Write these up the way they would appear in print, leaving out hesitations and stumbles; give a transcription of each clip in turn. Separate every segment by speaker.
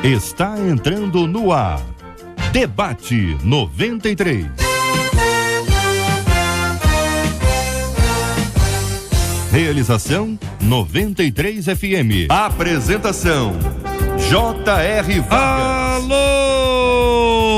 Speaker 1: Está entrando no ar. Debate 93. Realização 93 FM. Apresentação J.R. Vargas.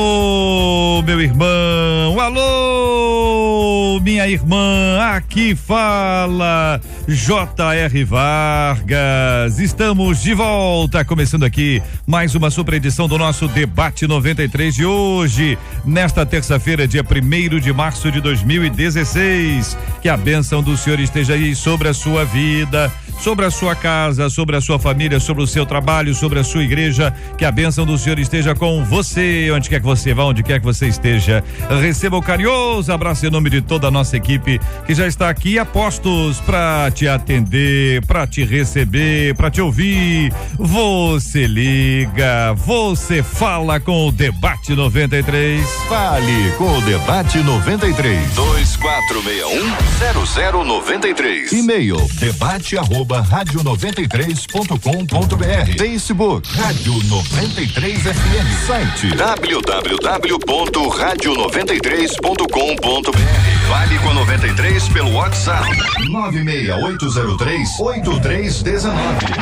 Speaker 2: Alô, meu irmão. Alô, minha irmã. Aqui fala J.R. Vargas. Estamos de volta, começando aqui mais uma super edição do nosso Debate 93 de hoje, nesta terça-feira, dia 1º de março de 2016. Que a bênção do Senhor esteja aí sobre a sua vida, sobre a sua casa, sobre a sua família, sobre o seu trabalho, sobre a sua igreja. Que a bênção do Senhor esteja com você, onde quer que você vá, onde quer que você esteja. Receba o carinhoso abraço em nome de toda a nossa equipe que já está aqui a postos para te atender, para te receber, para te ouvir. Você liga, você fala com o Debate 93.
Speaker 1: Fale com o Debate 93. 2461-0093. E-mail debate@radio93.com.br. Facebook Rádio 93 FM. Site www.radio93.com.br. Fale com 93 pelo WhatsApp 96803-8319.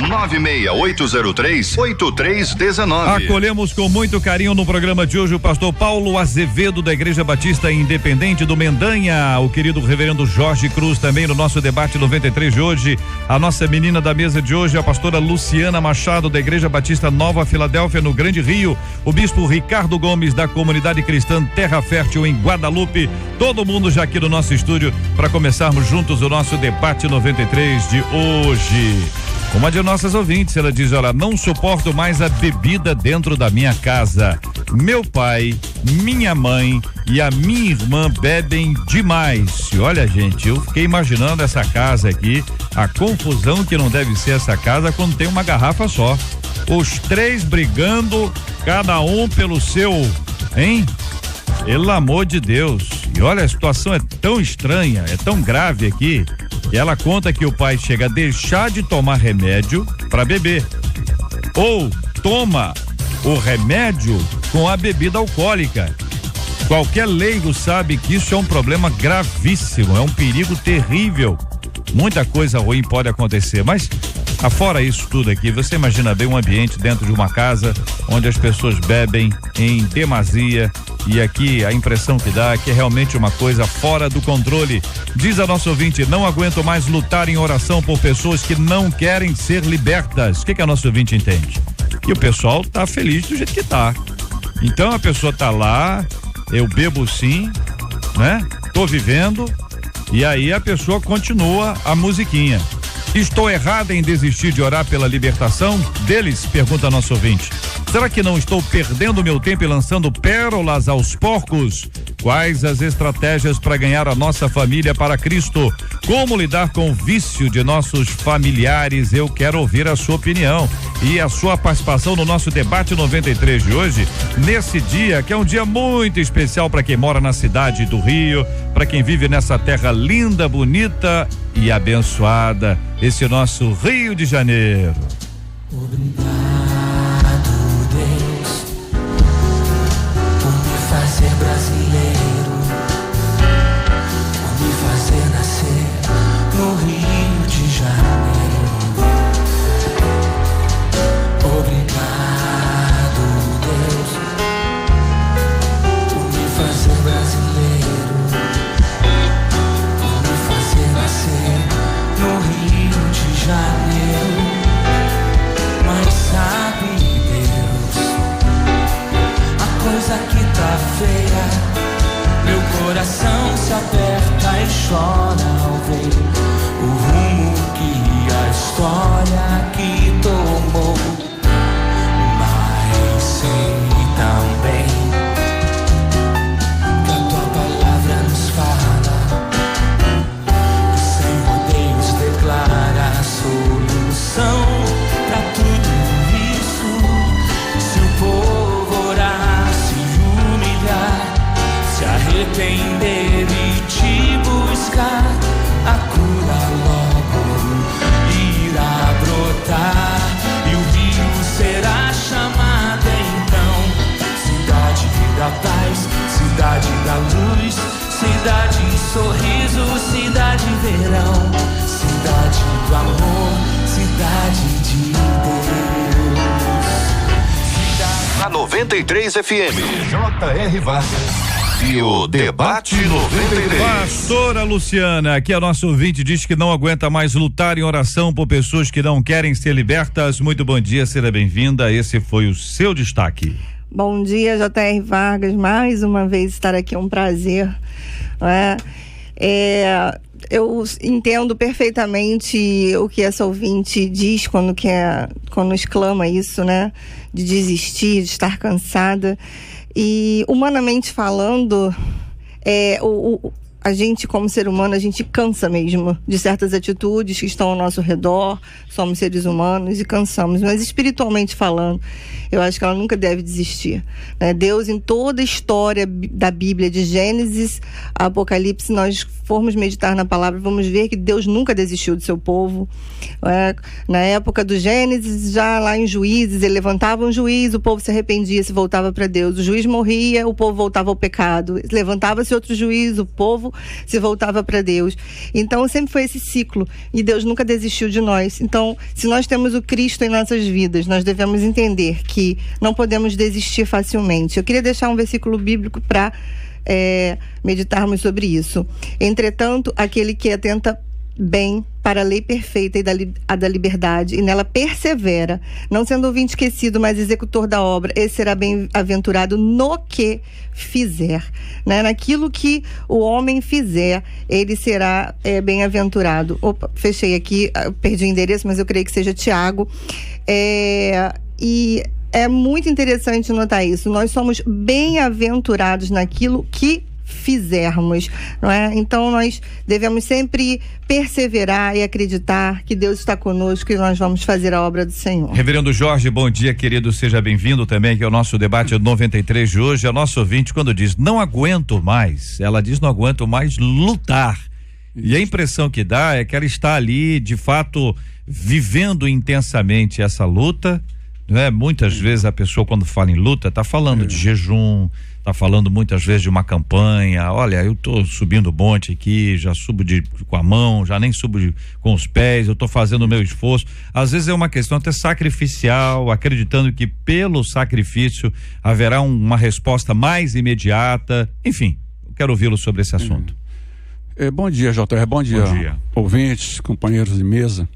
Speaker 1: 96803-8319.
Speaker 2: Acolhemos com muito carinho no programa de hoje o pastor Paulo Azevedo, da Igreja Batista Independente do Mendanha, o querido reverendo Jorge Cruz, também no nosso Debate 93 de hoje. A nossa menina da mesa de hoje, a pastora Luciana Machado, da Igreja Batista Nova Filadélfia, no Grande Rio, o bispo Ricardo Gomes, da Comunidade Cristã Terra Fértil, em Guadalupe. Todo mundo já aqui no nosso estúdio para começarmos juntos o nosso Debate 93 de hoje. Uma de nossas ouvintes, ela diz: olha, não suporto mais a bebida dentro da minha casa. Meu pai, minha mãe e a minha irmã bebem demais. E olha, gente, eu fiquei imaginando essa casa aqui, a confusão que não deve ser essa casa quando tem uma garrafa só. Os três brigando, cada um pelo seu, hein? Pelo amor de Deus. E olha, a situação é tão estranha, é tão grave aqui, que ela conta que o pai chega a deixar de tomar remédio para beber, ou toma o remédio com a bebida alcoólica. Qualquer leigo sabe que isso é um problema gravíssimo, é um perigo terrível. Muita coisa ruim pode acontecer, mas afora isso tudo aqui, você imagina bem um ambiente dentro de uma casa onde as pessoas bebem em demasia, e aqui a impressão que dá é que é realmente uma coisa fora do controle. Diz a nossa ouvinte: não aguento mais lutar em oração por pessoas que não querem ser libertas. O que a nossa ouvinte entende? Que o pessoal tá feliz do jeito que tá. Então a pessoa tá lá, eu bebo sim, né? Tô vivendo, e aí a pessoa continua a musiquinha. Estou errada em desistir de orar pela libertação deles? Pergunta a nosso ouvinte. Será que não estou perdendo meu tempo e lançando pérolas aos porcos? Quais as estratégias para ganhar a nossa família para Cristo? Como lidar com o vício de nossos familiares? Eu quero ouvir a sua opinião e a sua participação no nosso Debate 93 de hoje, nesse dia que é um dia muito especial para quem mora na cidade do Rio, para quem vive nessa terra linda, bonita e abençoada, esse nosso Rio de Janeiro.
Speaker 3: Obrigado, Deus, por me fazer brasileiro, por me fazer nascer no Rio de Janeiro. Obrigado, Deus, por me fazer brasileiro, por me fazer nascer no Rio de Janeiro. Mas sabe, Deus, a coisa que tá feia, meu coração se aperta e chora ao ver o rumo que a história aqui tomou. Mas sei também que a tua palavra nos fala, que sem rodeios declara a solução pra tudo isso. Se o povo orar, se humilhar, se arrepender e te buscar,
Speaker 1: 93 FM. J.R. Vargas. E o Debate 93.
Speaker 2: Pastora Luciana, aqui é nosso ouvinte, diz que não aguenta mais lutar em oração por pessoas que não querem ser libertas. Muito bom dia, seja bem-vinda. Esse foi o seu destaque.
Speaker 4: Bom dia, J.R. Vargas. Mais uma vez estar aqui é um prazer. Eu entendo perfeitamente o que essa ouvinte diz quando exclama isso, né? De desistir, de estar cansada. E humanamente falando, a gente como ser humano, a gente cansa mesmo de certas atitudes que estão ao nosso redor. Somos seres humanos e cansamos, mas espiritualmente falando, eu acho que ela nunca deve desistir, né? Deus, em toda a história da Bíblia, de Gênesis a Apocalipse, se nós formos meditar na palavra, vamos ver que Deus nunca desistiu do seu povo. Na época do Gênesis, já lá em Juízes, ele levantava um juiz, o povo se arrependia, se voltava para Deus. O juiz morria, o povo voltava ao pecado. Levantava-se outro juiz, o povo se voltava para Deus. Então sempre foi esse ciclo, e Deus nunca desistiu de nós. Então, se nós temos o Cristo em nossas vidas, nós devemos entender que não podemos desistir facilmente. Eu queria deixar um versículo bíblico para meditarmos sobre isso. Entretanto, aquele que atenta bem para a lei perfeita e a da liberdade, e nela persevera, não sendo ouvinte esquecido, mas executor da obra, esse será bem-aventurado no que fizer, né? Naquilo que o homem fizer, ele será bem-aventurado. Opa, fechei aqui, perdi o endereço, mas eu creio que seja Tiago. E é muito interessante notar isso. Nós somos bem-aventurados naquilo que fizermos, não é? Então nós devemos sempre perseverar e acreditar que Deus está conosco e nós vamos fazer a obra do Senhor.
Speaker 2: Reverendo Jorge, bom dia, querido, seja bem-vindo também aqui ao nosso debate 93 de hoje. A nossa ouvinte, quando diz não aguento mais, ela diz não aguento mais lutar. E a impressão que dá é que ela está ali, de fato, vivendo intensamente essa luta, né? Muitas vezes a pessoa, quando fala em luta, está falando de jejum, está falando muitas vezes de uma campanha. Olha, eu estou subindo o monte aqui, já subo com a mão, já nem subo com os pés, eu estou fazendo o meu esforço. Às vezes é uma questão até sacrificial, acreditando que pelo sacrifício haverá uma resposta mais imediata. Enfim, eu quero ouvi-lo sobre esse assunto.
Speaker 5: Bom dia, J.R. Bom dia, ouvintes, companheiros de mesa.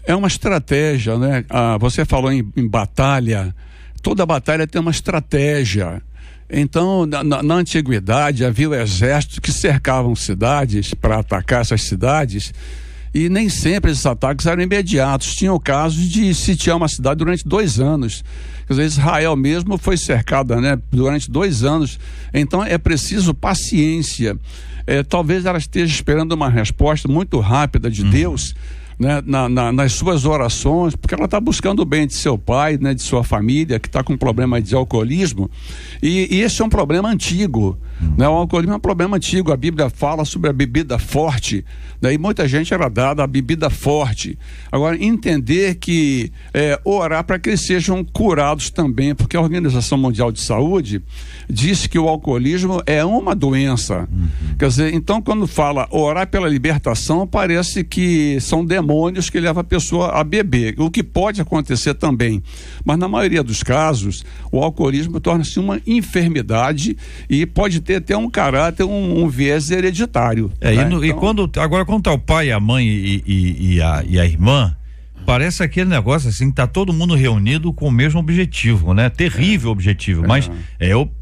Speaker 5: É uma estratégia, né? Você falou em batalha. Toda batalha tem uma estratégia. Então, na antiguidade, havia exércitos que cercavam cidades para atacar essas cidades, e nem sempre esses ataques eram imediatos. Tinham casos de sitiar uma cidade durante 2 anos. Quer dizer, Israel mesmo foi cercada, né, durante 2 anos. Então, é preciso paciência. Talvez ela esteja esperando uma resposta muito rápida de Deus, né, nas suas orações, porque ela está buscando o bem de seu pai, né, de sua família, que está com problema de alcoolismo, e esse é um problema antigo, né? O alcoolismo é um problema antigo. A Bíblia fala sobre a bebida forte, né? E muita gente era dada a bebida forte. Agora, entender que orar para que eles sejam curados também, porque a Organização Mundial de Saúde diz que o alcoolismo é uma doença. Quer dizer, então quando fala orar pela libertação, parece que são demônios que levam a pessoa a beber, o que pode acontecer também, mas na maioria dos casos o alcoolismo torna-se uma enfermidade e pode ter até um caráter, um viés hereditário, né?
Speaker 2: E quando tá o pai, a mãe e a irmã, parece aquele negócio assim, tá todo mundo reunido com o mesmo objetivo, né? Terrível objetivo, mas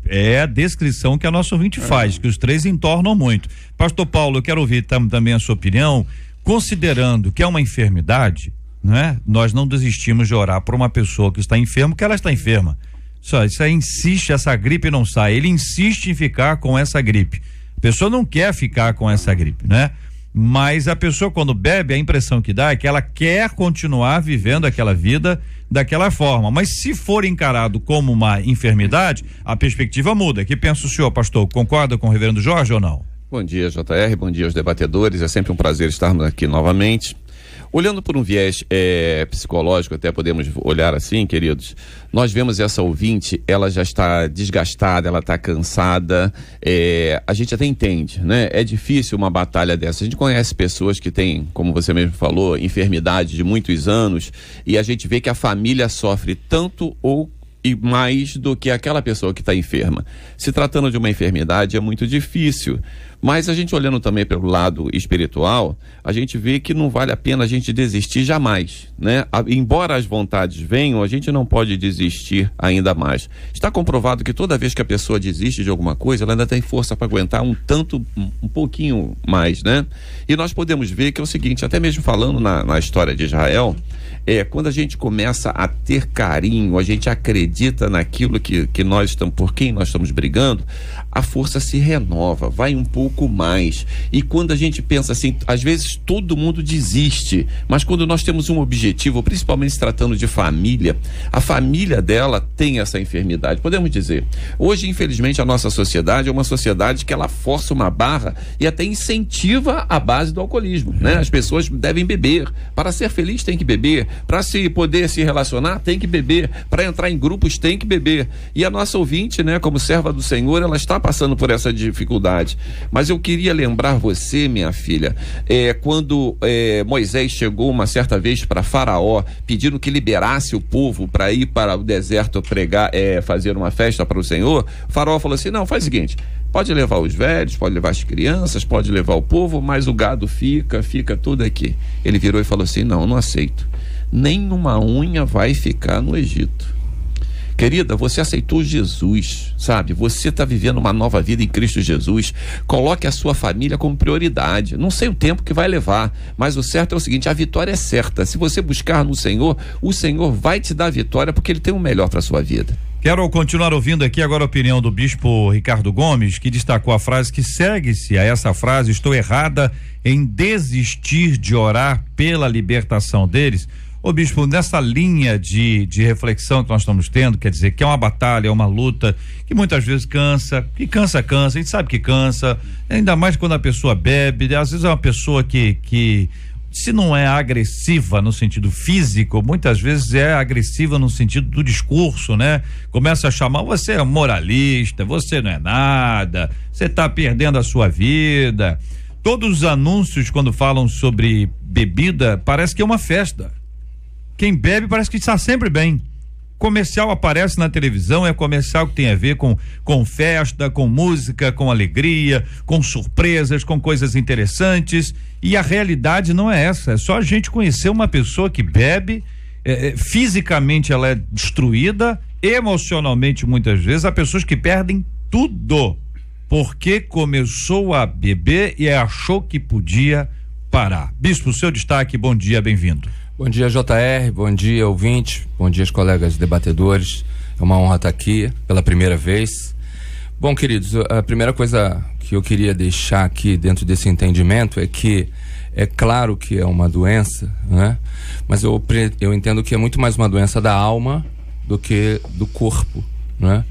Speaker 2: é a descrição que a nossa ouvinte faz, que os 3 entornam muito. Pastor Paulo, eu quero ouvir também a sua opinião, considerando que é uma enfermidade, né? Nós não desistimos de orar por uma pessoa que está enferma, porque ela está enferma. Isso aí insiste, essa gripe não sai, ele insiste em ficar com essa gripe. A pessoa não quer ficar com essa gripe, né? Mas a pessoa, quando bebe, a impressão que dá é que ela quer continuar vivendo aquela vida daquela forma, mas se for encarado como uma enfermidade, a perspectiva muda. Que pensa o senhor, pastor? Concorda com o reverendo Jorge ou não?
Speaker 6: Bom dia, J.R., bom dia aos debatedores, é sempre um prazer estarmos aqui novamente. Olhando por um viés psicológico, até podemos olhar assim, queridos, nós vemos essa ouvinte, ela já está desgastada, ela está cansada, a gente até entende, né? É difícil uma batalha dessa. A gente conhece pessoas que têm, como você mesmo falou, enfermidade de muitos anos, e a gente vê que a família sofre tanto ou e mais do que aquela pessoa que está enferma. Se tratando de uma enfermidade é muito difícil, mas a gente olhando também pelo lado espiritual, a gente vê que não vale a pena a gente desistir jamais, né? Embora as vontades venham, a gente não pode desistir ainda mais. Está comprovado que toda vez que a pessoa desiste de alguma coisa, ela ainda tem força para aguentar um pouquinho mais, né? E nós podemos ver que é o seguinte, até mesmo falando na história de Israel, quando a gente começa a ter carinho, a gente acredita naquilo que nós estamos, por quem nós estamos brigando, a força se renova, vai um pouco mais. E quando a gente pensa assim, às vezes todo mundo desiste, mas quando nós temos um objetivo, principalmente se tratando de família, a família dela tem essa enfermidade. Podemos dizer, hoje infelizmente a nossa sociedade é uma sociedade que ela força uma barra e até incentiva a base do alcoolismo, né? As pessoas devem beber, para ser feliz tem que beber, para se poder se relacionar tem que beber, para entrar em grupos tem que beber. E a nossa ouvinte, né, como serva do Senhor, ela está passando por essa dificuldade. Mas eu queria lembrar você, minha filha, quando Moisés chegou uma certa vez para Faraó, pedindo que liberasse o povo para ir para o deserto pregar, fazer uma festa para o Senhor, Faraó falou assim, não, faz o seguinte, pode levar os velhos, pode levar as crianças, pode levar o povo, mas o gado fica tudo aqui. Ele virou e falou assim, não aceito. Nem uma unha vai ficar no Egito. Querida, você aceitou Jesus, sabe? Você está vivendo uma nova vida em Cristo Jesus. Coloque a sua família como prioridade. Não sei o tempo que vai levar, mas o certo é o seguinte, a vitória é certa. Se você buscar no Senhor, o Senhor vai te dar a vitória porque Ele tem o melhor para a sua vida.
Speaker 2: Quero continuar ouvindo aqui agora a opinião do bispo Ricardo Gomes, que destacou a frase que segue-se a essa frase, estou errada em desistir de orar pela libertação deles. Ô bispo, nessa linha de reflexão que nós estamos tendo, quer dizer, que é uma batalha, é uma luta, que muitas vezes cansa, a gente sabe que cansa, ainda mais quando a pessoa bebe, às vezes é uma pessoa que se não é agressiva no sentido físico, muitas vezes é agressiva no sentido do discurso, né? Começa a chamar, você é moralista, você não é nada, você está perdendo a sua vida. Todos os anúncios quando falam sobre bebida, parece que é uma festa. Quem bebe parece que está sempre bem. Comercial aparece na televisão, é comercial que tem a ver com festa, com música, com alegria, com surpresas, com coisas interessantes, e a realidade não é essa, é só a gente conhecer uma pessoa que bebe, fisicamente ela é destruída, emocionalmente muitas vezes, há pessoas que perdem tudo, porque começou a beber e achou que podia parar. Bispo, seu destaque, bom dia, bem-vindo.
Speaker 7: Bom dia, JR, bom dia, ouvinte, bom dia, os debatedores. É uma honra estar aqui pela primeira vez. Bom, queridos, a primeira coisa que eu queria deixar aqui dentro desse entendimento é que é claro que é uma doença, né? Mas eu entendo que é muito mais uma doença da alma do que do corpo, né?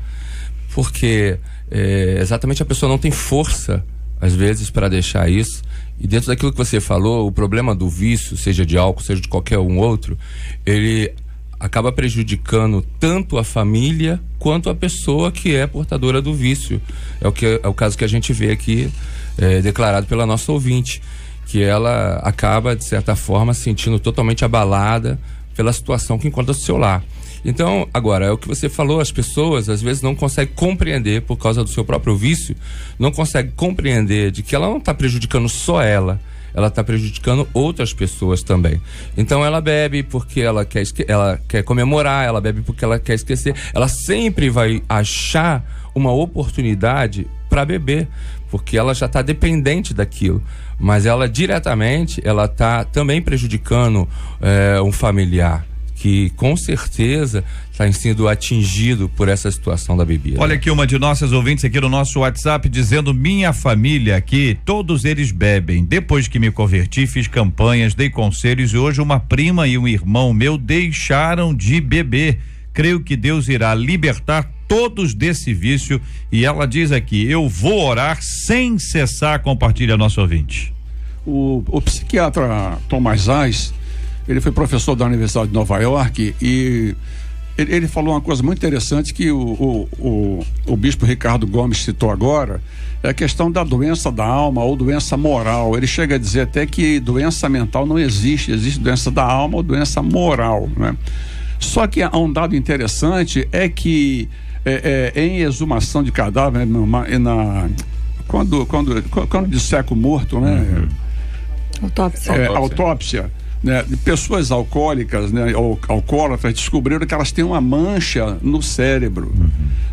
Speaker 7: Porque exatamente a pessoa não tem força, às vezes, para deixar isso. E dentro daquilo que você falou, o problema do vício, seja de álcool, seja de qualquer um outro, ele acaba prejudicando tanto a família quanto a pessoa que é portadora do vício. É o caso que a gente vê aqui declarado pela nossa ouvinte, que ela acaba, de certa forma, se sentindo totalmente abalada pela situação que encontra no seu lar. Então, agora, é o que você falou, as pessoas às vezes não conseguem compreender, por causa do seu próprio vício, não conseguem compreender de que ela não está prejudicando só ela está prejudicando outras pessoas também. Então ela bebe porque ela quer comemorar, ela bebe porque ela quer esquecer, ela sempre vai achar uma oportunidade para beber, porque ela já está dependente daquilo, mas ela diretamente, ela está também prejudicando um familiar, que com certeza está sendo atingido por essa situação da bebida.
Speaker 2: Olha aqui uma de nossas ouvintes aqui no nosso WhatsApp dizendo: minha família aqui, todos eles bebem. Depois que me converti, fiz campanhas, dei conselhos e hoje uma prima e um irmão meu deixaram de beber. Creio que Deus irá libertar todos desse vício, e ela diz aqui: eu vou orar sem cessar. Compartilha nosso ouvinte.
Speaker 5: O psiquiatra Thomas Hais, ele foi professor da Universidade de Nova York, e ele falou uma coisa muito interessante que o bispo Ricardo Gomes citou agora, é a questão da doença da alma ou doença moral. Ele chega a dizer até que doença mental não existe, existe doença da alma ou doença moral, né? Só que há um dado interessante, é que em exumação de cadáver, quando disseca o morto, né? Autópsia, né? De pessoas alcoólicas, né? Ou alcoólatras, descobriram que elas têm uma mancha no cérebro,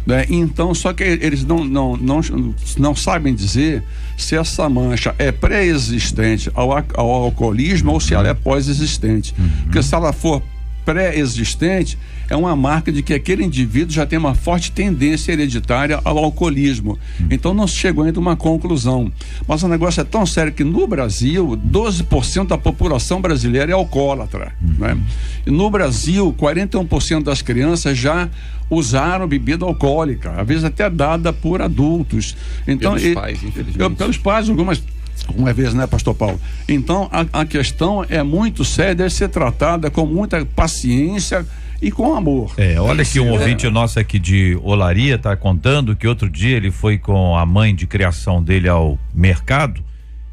Speaker 5: né? Então, só que eles não sabem dizer se essa mancha é pré-existente ao alcoolismo ou se ela é pós-existente. Porque se ela for pré-existente, é uma marca de que aquele indivíduo já tem uma forte tendência hereditária ao alcoolismo. Então não se chegou ainda a uma conclusão. Mas o negócio é tão sério que no Brasil, 12% da população brasileira é alcoólatra, né? E no Brasil, 41% das crianças já usaram bebida alcoólica, às vezes até dada por adultos. Então,
Speaker 6: pelos pais, infelizmente.
Speaker 5: Pelos pais, uma vez, né, pastor Paulo? Então, a questão é muito séria, deve ser tratada com muita paciência e com amor.
Speaker 2: Olha que um ouvinte nosso aqui de Olaria tá contando que outro dia ele foi com a mãe de criação dele ao mercado,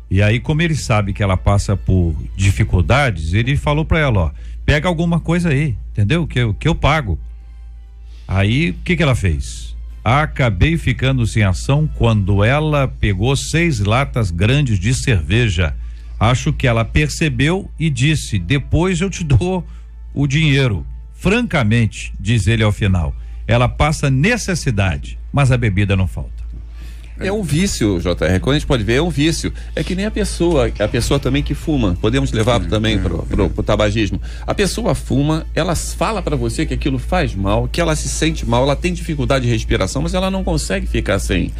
Speaker 2: e aí, como ele sabe que ela passa por dificuldades, ele falou pra ela, ó, pega alguma coisa aí, entendeu? Que eu pago. Aí, o que ela fez? Acabei ficando sem ação quando ela pegou 6 latas grandes de cerveja. Acho que ela percebeu e disse, depois eu te dou o dinheiro. Francamente, diz ele ao final, ela passa necessidade, mas a bebida não falta.
Speaker 6: É um vício, JR, quando a gente pode ver, é um vício. É que nem a pessoa também que fuma, podemos levar também pro tabagismo. A pessoa fuma, ela fala para você que aquilo faz mal, que ela se sente mal, ela tem dificuldade de respiração, mas ela não consegue ficar sem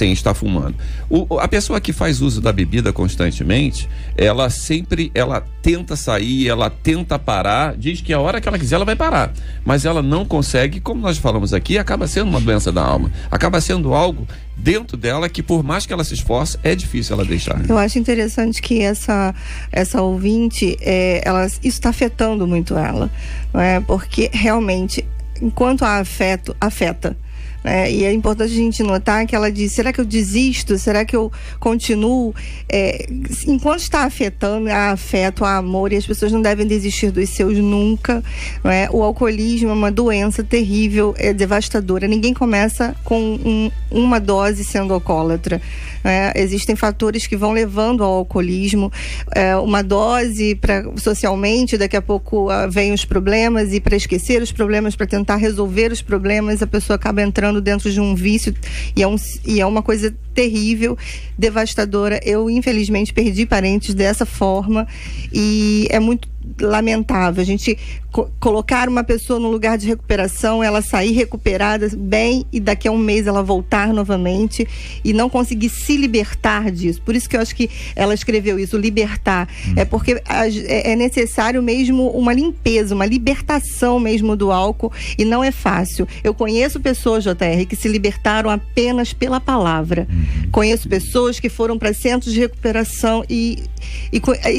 Speaker 6: estar fumando. A pessoa que faz uso da bebida constantemente, ela tenta sair, ela tenta parar, diz que a hora que ela quiser ela vai parar, mas ela não consegue, como nós falamos aqui, acaba sendo uma doença da alma, acaba sendo algo dentro dela que, por mais que ela se esforce, é difícil ela deixar.
Speaker 4: Eu acho interessante que essa ouvinte, isso está afetando muito ela, não é? Porque realmente, enquanto há afeto, afeta. E é importante a gente notar que ela diz, será que eu desisto? Será que eu continuo? Enquanto está afetando, há afeto, há amor, e as pessoas não devem desistir dos seus nunca, não é? O alcoolismo é uma doença terrível, é devastadora. Ninguém começa com uma dose sendo alcoólatra. Existem fatores que vão levando ao alcoolismo. Uma dose socialmente, daqui a pouco vem os problemas, e para esquecer os problemas, para tentar resolver os problemas, a pessoa acaba entrando dentro de um vício, e é uma coisa terrível, devastadora. Eu, infelizmente, perdi parentes dessa forma, e é muito lamentável a gente colocar uma pessoa no lugar de recuperação, ela sair recuperada bem, e daqui a um mês ela voltar novamente e não conseguir se libertar disso. Por isso que eu acho que ela escreveu isso, libertar. É porque é necessário mesmo uma limpeza, uma libertação mesmo do álcool, e não é fácil. Eu conheço pessoas, JR, que se libertaram apenas pela palavra. Conheço pessoas que foram para centros de recuperação e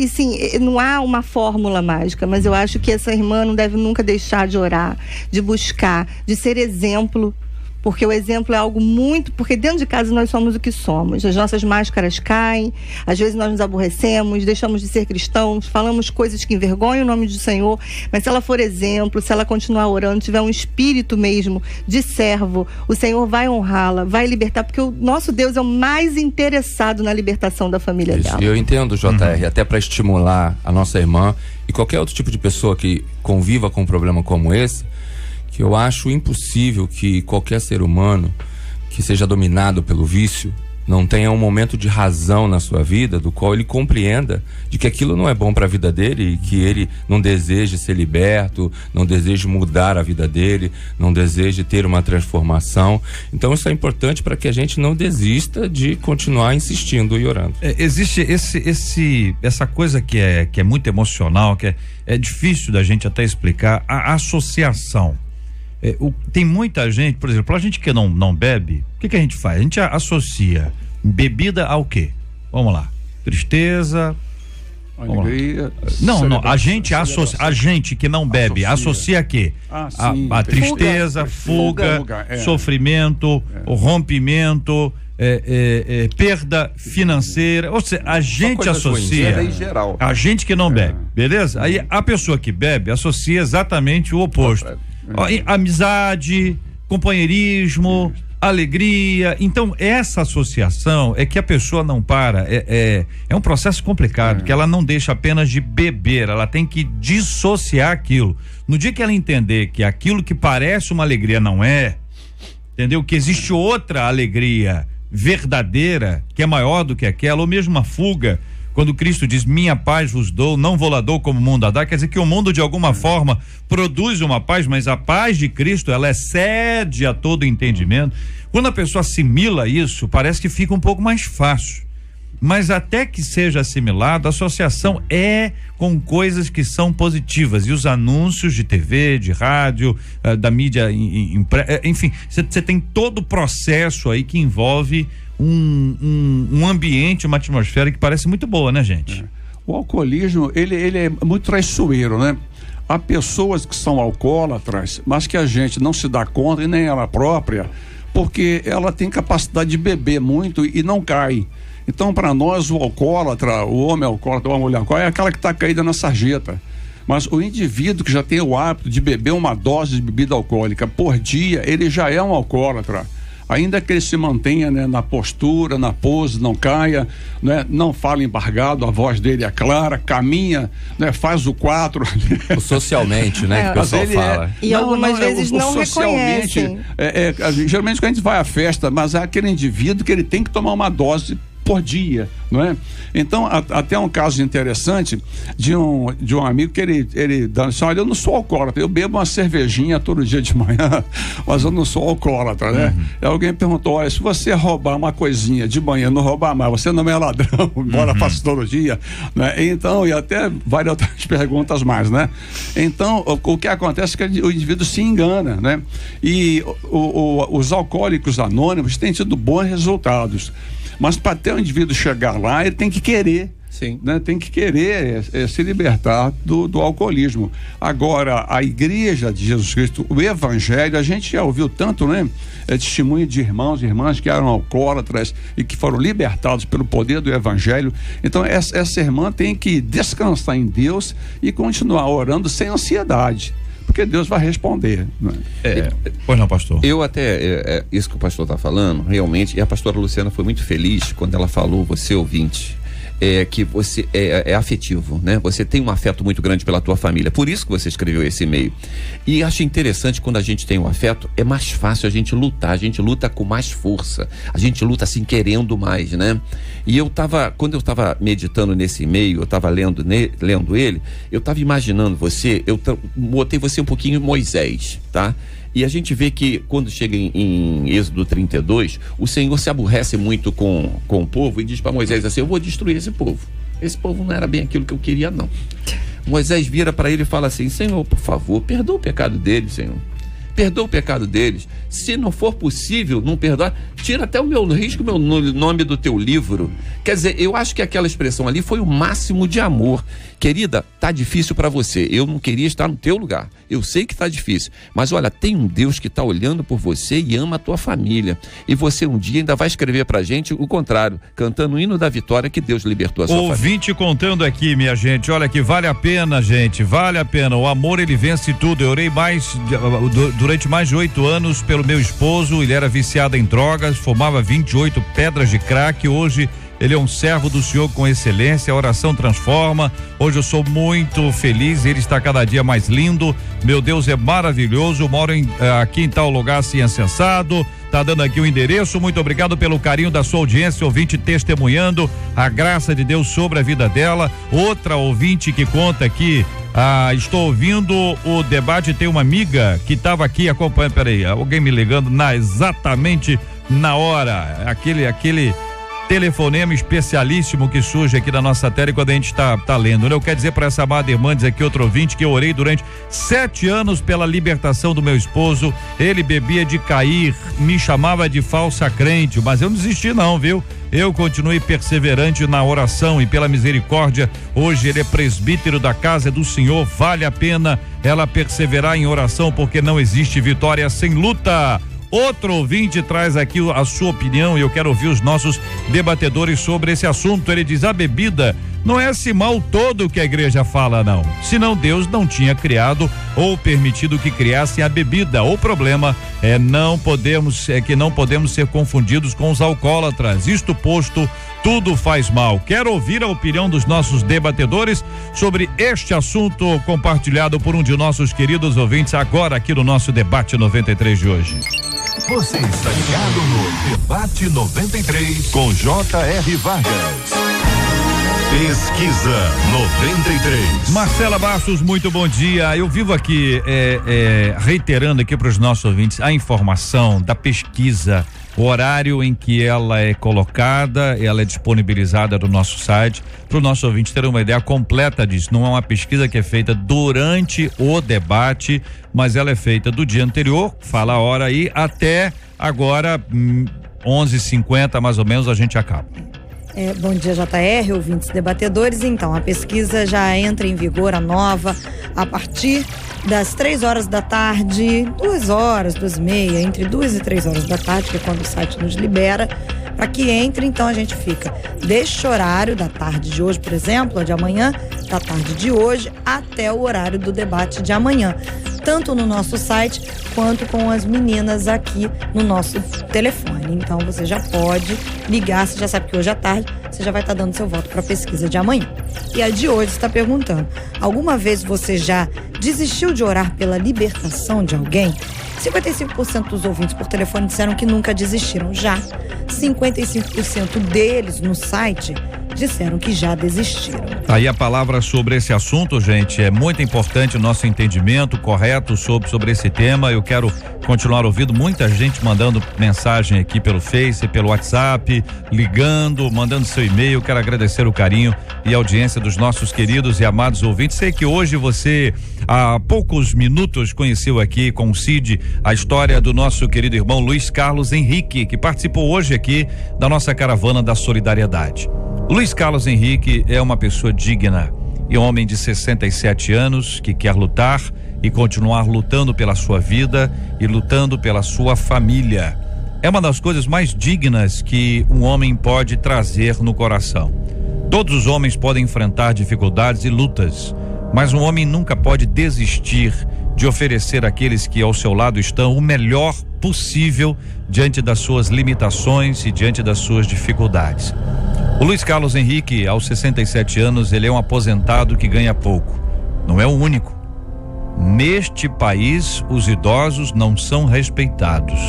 Speaker 4: sim, não há uma fórmula mágica, mas eu acho que essa irmã não deve nunca deixar de orar, de buscar, de ser exemplo, porque o exemplo é algo muito... Porque dentro de casa nós somos o que somos. As nossas máscaras caem, às vezes nós nos aborrecemos, deixamos de ser cristãos, falamos coisas que envergonham o nome do Senhor, mas se ela for exemplo, se ela continuar orando, tiver um espírito mesmo de servo, o Senhor vai honrá-la, vai libertar, porque o nosso Deus é o mais interessado na libertação da família dela.
Speaker 7: Eu entendo, JR, até para estimular a nossa irmã e qualquer outro tipo de pessoa que conviva com um problema como esse, que eu acho impossível que qualquer ser humano que seja dominado pelo vício não tenha um momento de razão na sua vida do qual ele compreenda de que aquilo não é bom para a vida dele, e que ele não deseje ser liberto, não deseje mudar a vida dele, não deseje ter uma transformação. Então isso é importante para que a gente não desista de continuar insistindo e orando.
Speaker 2: Existe essa coisa que é muito emocional, que é difícil da gente até explicar, a associação. Tem muita gente, por exemplo, a gente que não bebe, o que a gente faz? A gente associa bebida ao quê? Vamos lá. Tristeza.
Speaker 5: Alegria.
Speaker 2: Não, a gente que não bebe, associa a quê? A tristeza, fuga, sofrimento, o rompimento, perda financeira, ou seja, a gente associa,
Speaker 6: em geral.
Speaker 2: a gente que não bebe, beleza? Aí a pessoa que bebe associa exatamente o oposto. Amizade, companheirismo, alegria. Então, essa associação é que a pessoa não para. É um processo complicado, que ela não deixa apenas de beber, ela tem que dissociar aquilo. No dia que ela entender que aquilo que parece uma alegria não é, entendeu? Que existe outra alegria verdadeira, que é maior do que aquela, ou mesmo uma fuga. Quando Cristo diz, minha paz vos dou, não vou lá dou como o mundo a dá, quer dizer que o mundo de alguma forma produz uma paz, mas a paz de Cristo, ela excede a todo entendimento. Quando a pessoa assimila isso, parece que fica um pouco mais fácil. Mas até que seja assimilado, a associação é com coisas que são positivas, e os anúncios de TV, de rádio, da mídia, enfim, você tem todo o processo aí que envolve um ambiente, uma atmosfera que parece muito boa, né, gente?
Speaker 5: O alcoolismo, ele é muito traiçoeiro, né? Há pessoas que são alcoólatras, mas que a gente não se dá conta, e nem ela própria, porque ela tem capacidade de beber muito e não cai. Então, para nós, o alcoólatra, o homem alcoólatra, ou a mulher alcoólatra, é aquela que está caída na sarjeta. Mas o indivíduo que já tem o hábito de beber uma dose de bebida alcoólica por dia, ele já é um alcoólatra. Ainda que ele se mantenha, né, na postura, na pose, não caia, né, não fala embargado, a voz dele é clara, caminha, né, faz o 4.
Speaker 7: Socialmente, né, que o pessoal fala.
Speaker 4: E algumas vezes não reconhecem.
Speaker 5: Geralmente quando a gente vai à festa, mas é aquele indivíduo que ele tem que tomar uma dose por dia, não é? Então, até um caso interessante de um amigo que ele dá assim, olha, eu não sou alcoólatra, eu bebo uma cervejinha todo dia de manhã, mas eu não sou alcoólatra, né? E alguém perguntou, olha, se você roubar uma coisinha de manhã, não roubar mais, você não é ladrão, embora faça todo dia, né? Então, e até várias outras perguntas mais, né? Então, o que acontece é que o indivíduo se engana, né? E os alcoólicos anônimos têm tido bons resultados. Mas para ter um indivíduo chegar lá, ele tem que querer. Sim. Né? Tem que querer se libertar do alcoolismo. Agora, a igreja de Jesus Cristo, o evangelho, a gente já ouviu tanto, né? Testemunho de irmãos e irmãs que eram alcoólatras e que foram libertados pelo poder do evangelho. Então, essa irmã tem que descansar em Deus e continuar orando sem ansiedade, porque Deus vai responder. Né?
Speaker 2: Pois não, pastor?
Speaker 6: Eu até, isso que o pastor está falando, realmente, e a pastora Luciana foi muito feliz quando ela falou, você ouvinte, que você é afetivo, né? Você tem um afeto muito grande pela tua família, por isso que você escreveu esse e-mail. E acho interessante, quando a gente tem um afeto, é mais fácil a gente luta com mais força, a gente luta assim querendo mais, né? E quando eu estava meditando nesse e-mail, eu estava lendo ele, eu estava imaginando você, eu botei você um pouquinho Moisés, tá? E a gente vê que quando chega em Êxodo 32, o Senhor se aborrece muito com o povo e diz para Moisés assim, eu vou destruir esse povo. Esse povo não era bem aquilo que eu queria, não. Moisés vira para ele e fala assim, Senhor, por favor, perdoa o pecado deles, Senhor. Perdoa o pecado deles. Se não for possível não perdoar, tira até risca o meu nome do teu livro. Quer dizer, eu acho que aquela expressão ali foi o máximo de amor. Querida, tá difícil para você, eu não queria estar no teu lugar, eu sei que tá difícil, mas olha, tem um Deus que tá olhando por você e ama a tua família, e você um dia ainda vai escrever pra gente o contrário, cantando o hino da vitória, que Deus libertou a sua família.
Speaker 2: Ouvinte contando aqui, minha gente, olha que vale a pena, gente, vale a pena, o amor ele vence tudo. Eu orei durante mais de 8 anos pelo meu esposo, ele era viciado em drogas, fumava 28 pedras de crack, hoje ele é um servo do Senhor com excelência, a oração transforma. Hoje eu sou muito feliz, ele está cada dia mais lindo. Meu Deus é maravilhoso. Moro aqui em tal lugar assim insensado. Tá dando aqui o endereço. Muito obrigado pelo carinho da sua audiência, ouvinte testemunhando a graça de Deus sobre a vida dela. Outra ouvinte que conta aqui, estou ouvindo o debate, tem uma amiga que estava aqui acompanhando, peraí, alguém me ligando exatamente na hora, aquele telefonema especialíssimo que surge aqui na nossa tela quando a gente tá lendo, né? Eu quero dizer para essa amada irmã, dizer aqui outro ouvinte, que eu orei durante 7 anos pela libertação do meu esposo. Ele bebia de cair, me chamava de falsa crente, mas eu não desisti não, viu? Eu continuei perseverante na oração e pela misericórdia, hoje ele é presbítero da casa do Senhor. Vale a pena ela perseverar em oração, porque não existe vitória sem luta. Outro ouvinte traz aqui a sua opinião e eu quero ouvir os nossos debatedores sobre esse assunto. Ele diz: a bebida não é esse mal todo que a igreja fala, não. Senão Deus não tinha criado ou permitido que criasse a bebida. O problema é que não podemos ser confundidos com os alcoólatras. Isto posto, tudo faz mal. Quero ouvir a opinião dos nossos debatedores sobre este assunto, compartilhado por um de nossos queridos ouvintes agora aqui no nosso Debate 93 de hoje.
Speaker 1: Você está ligado no Debate 93 com J.R. Vargas. Pesquisa 93.
Speaker 2: Marcela Bastos, muito bom dia. Eu vivo aqui reiterando aqui para os nossos ouvintes a informação da pesquisa, o horário em que ela é colocada, ela é disponibilizada no nosso site, para o nosso ouvinte ter uma ideia completa disso. Não é uma pesquisa que é feita durante o debate, mas ela é feita do dia anterior, fala a hora aí, até agora 11h50 mais ou menos a gente acaba.
Speaker 8: Bom dia, JR, ouvintes debatedores. Então, a pesquisa já entra em vigor, a nova, a partir das 3 horas da tarde, 2 horas, 2h30, entre 2 e 3 horas da tarde, que é quando o site nos libera, para que entre. Então, a gente fica deste horário da tarde de hoje, por exemplo, ou de amanhã, da tarde de hoje, até o horário do debate de amanhã, tanto no nosso site quanto com as meninas aqui no nosso telefone. Então você já pode ligar, você já sabe que hoje à tarde você já vai estar dando seu voto para a pesquisa de amanhã. E a de hoje está perguntando: alguma vez você já desistiu de orar pela libertação de alguém? 55% dos ouvintes por telefone disseram que nunca desistiram. Já 55% deles no site disseram que já desistiram.
Speaker 2: Aí a palavra sobre esse assunto, gente, é muito importante o nosso entendimento correto sobre esse tema. Eu quero continuar ouvindo muita gente mandando mensagem aqui pelo Face, pelo WhatsApp, ligando, mandando seu e-mail. Quero agradecer o carinho e a audiência dos nossos queridos e amados ouvintes. Sei que hoje você, há poucos minutos, conheceu aqui com o Cid a história do nosso querido irmão Luiz Carlos Henrique, que participou hoje aqui da nossa caravana da solidariedade. Luiz Carlos Henrique é uma pessoa digna e um homem de 67 anos que quer lutar e continuar lutando pela sua vida e lutando pela sua família. É uma das coisas mais dignas que um homem pode trazer no coração. Todos os homens podem enfrentar dificuldades e lutas, mas um homem nunca pode desistir de oferecer àqueles que ao seu lado estão o melhor possível diante das suas limitações e diante das suas dificuldades. O Luiz Carlos Henrique, aos 67 anos, ele é um aposentado que ganha pouco. Não é o único. Neste país, os idosos não são respeitados.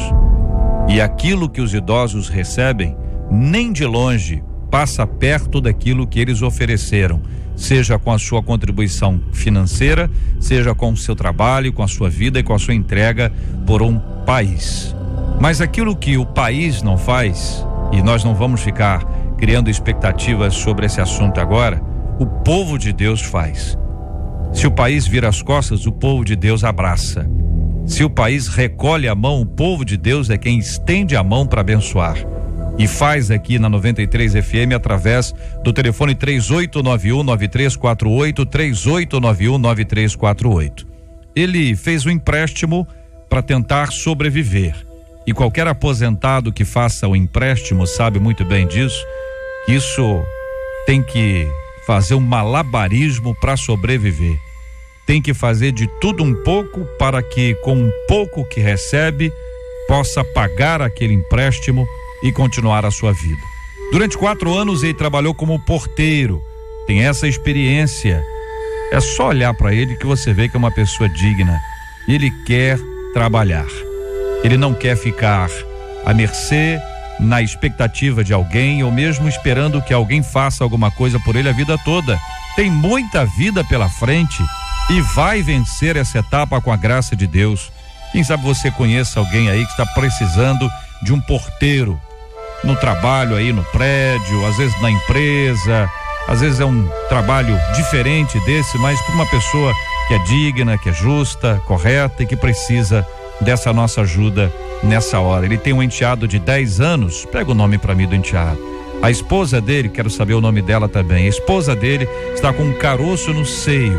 Speaker 2: E aquilo que os idosos recebem, nem de longe passa perto daquilo que eles ofereceram, seja com a sua contribuição financeira, seja com o seu trabalho, com a sua vida e com a sua entrega por um país. Mas aquilo que o país não faz, e nós não vamos ficar criando expectativas sobre esse assunto agora, o povo de Deus faz. Se o país vira as costas, o povo de Deus abraça. Se o país recolhe a mão, o povo de Deus é quem estende a mão para abençoar. E faz aqui na 93 FM através do telefone 3891-9348, 3891-9348. Ele fez um empréstimo para tentar sobreviver. E qualquer aposentado que faça o empréstimo sabe muito bem disso, que isso tem que fazer um malabarismo para sobreviver. Tem que fazer de tudo um pouco para que, com um pouco que recebe, possa pagar aquele empréstimo e continuar a sua vida. Durante 4 anos ele trabalhou como porteiro, tem essa experiência. É só olhar para ele que você vê que é uma pessoa digna. Ele quer trabalhar. Ele não quer ficar à mercê, na expectativa de alguém, ou mesmo esperando que alguém faça alguma coisa por ele a vida toda. Tem muita vida pela frente e vai vencer essa etapa com a graça de Deus. Quem sabe você conheça alguém aí que está precisando de um porteiro no trabalho aí no prédio, às vezes na empresa, às vezes é um trabalho diferente desse, mas para uma pessoa que é digna, que é justa, correta e que precisa dessa nossa ajuda nessa hora. Ele tem um enteado de 10 anos, pega o nome para mim do enteado. A esposa dele, quero saber o nome dela também, a esposa dele está com um caroço no seio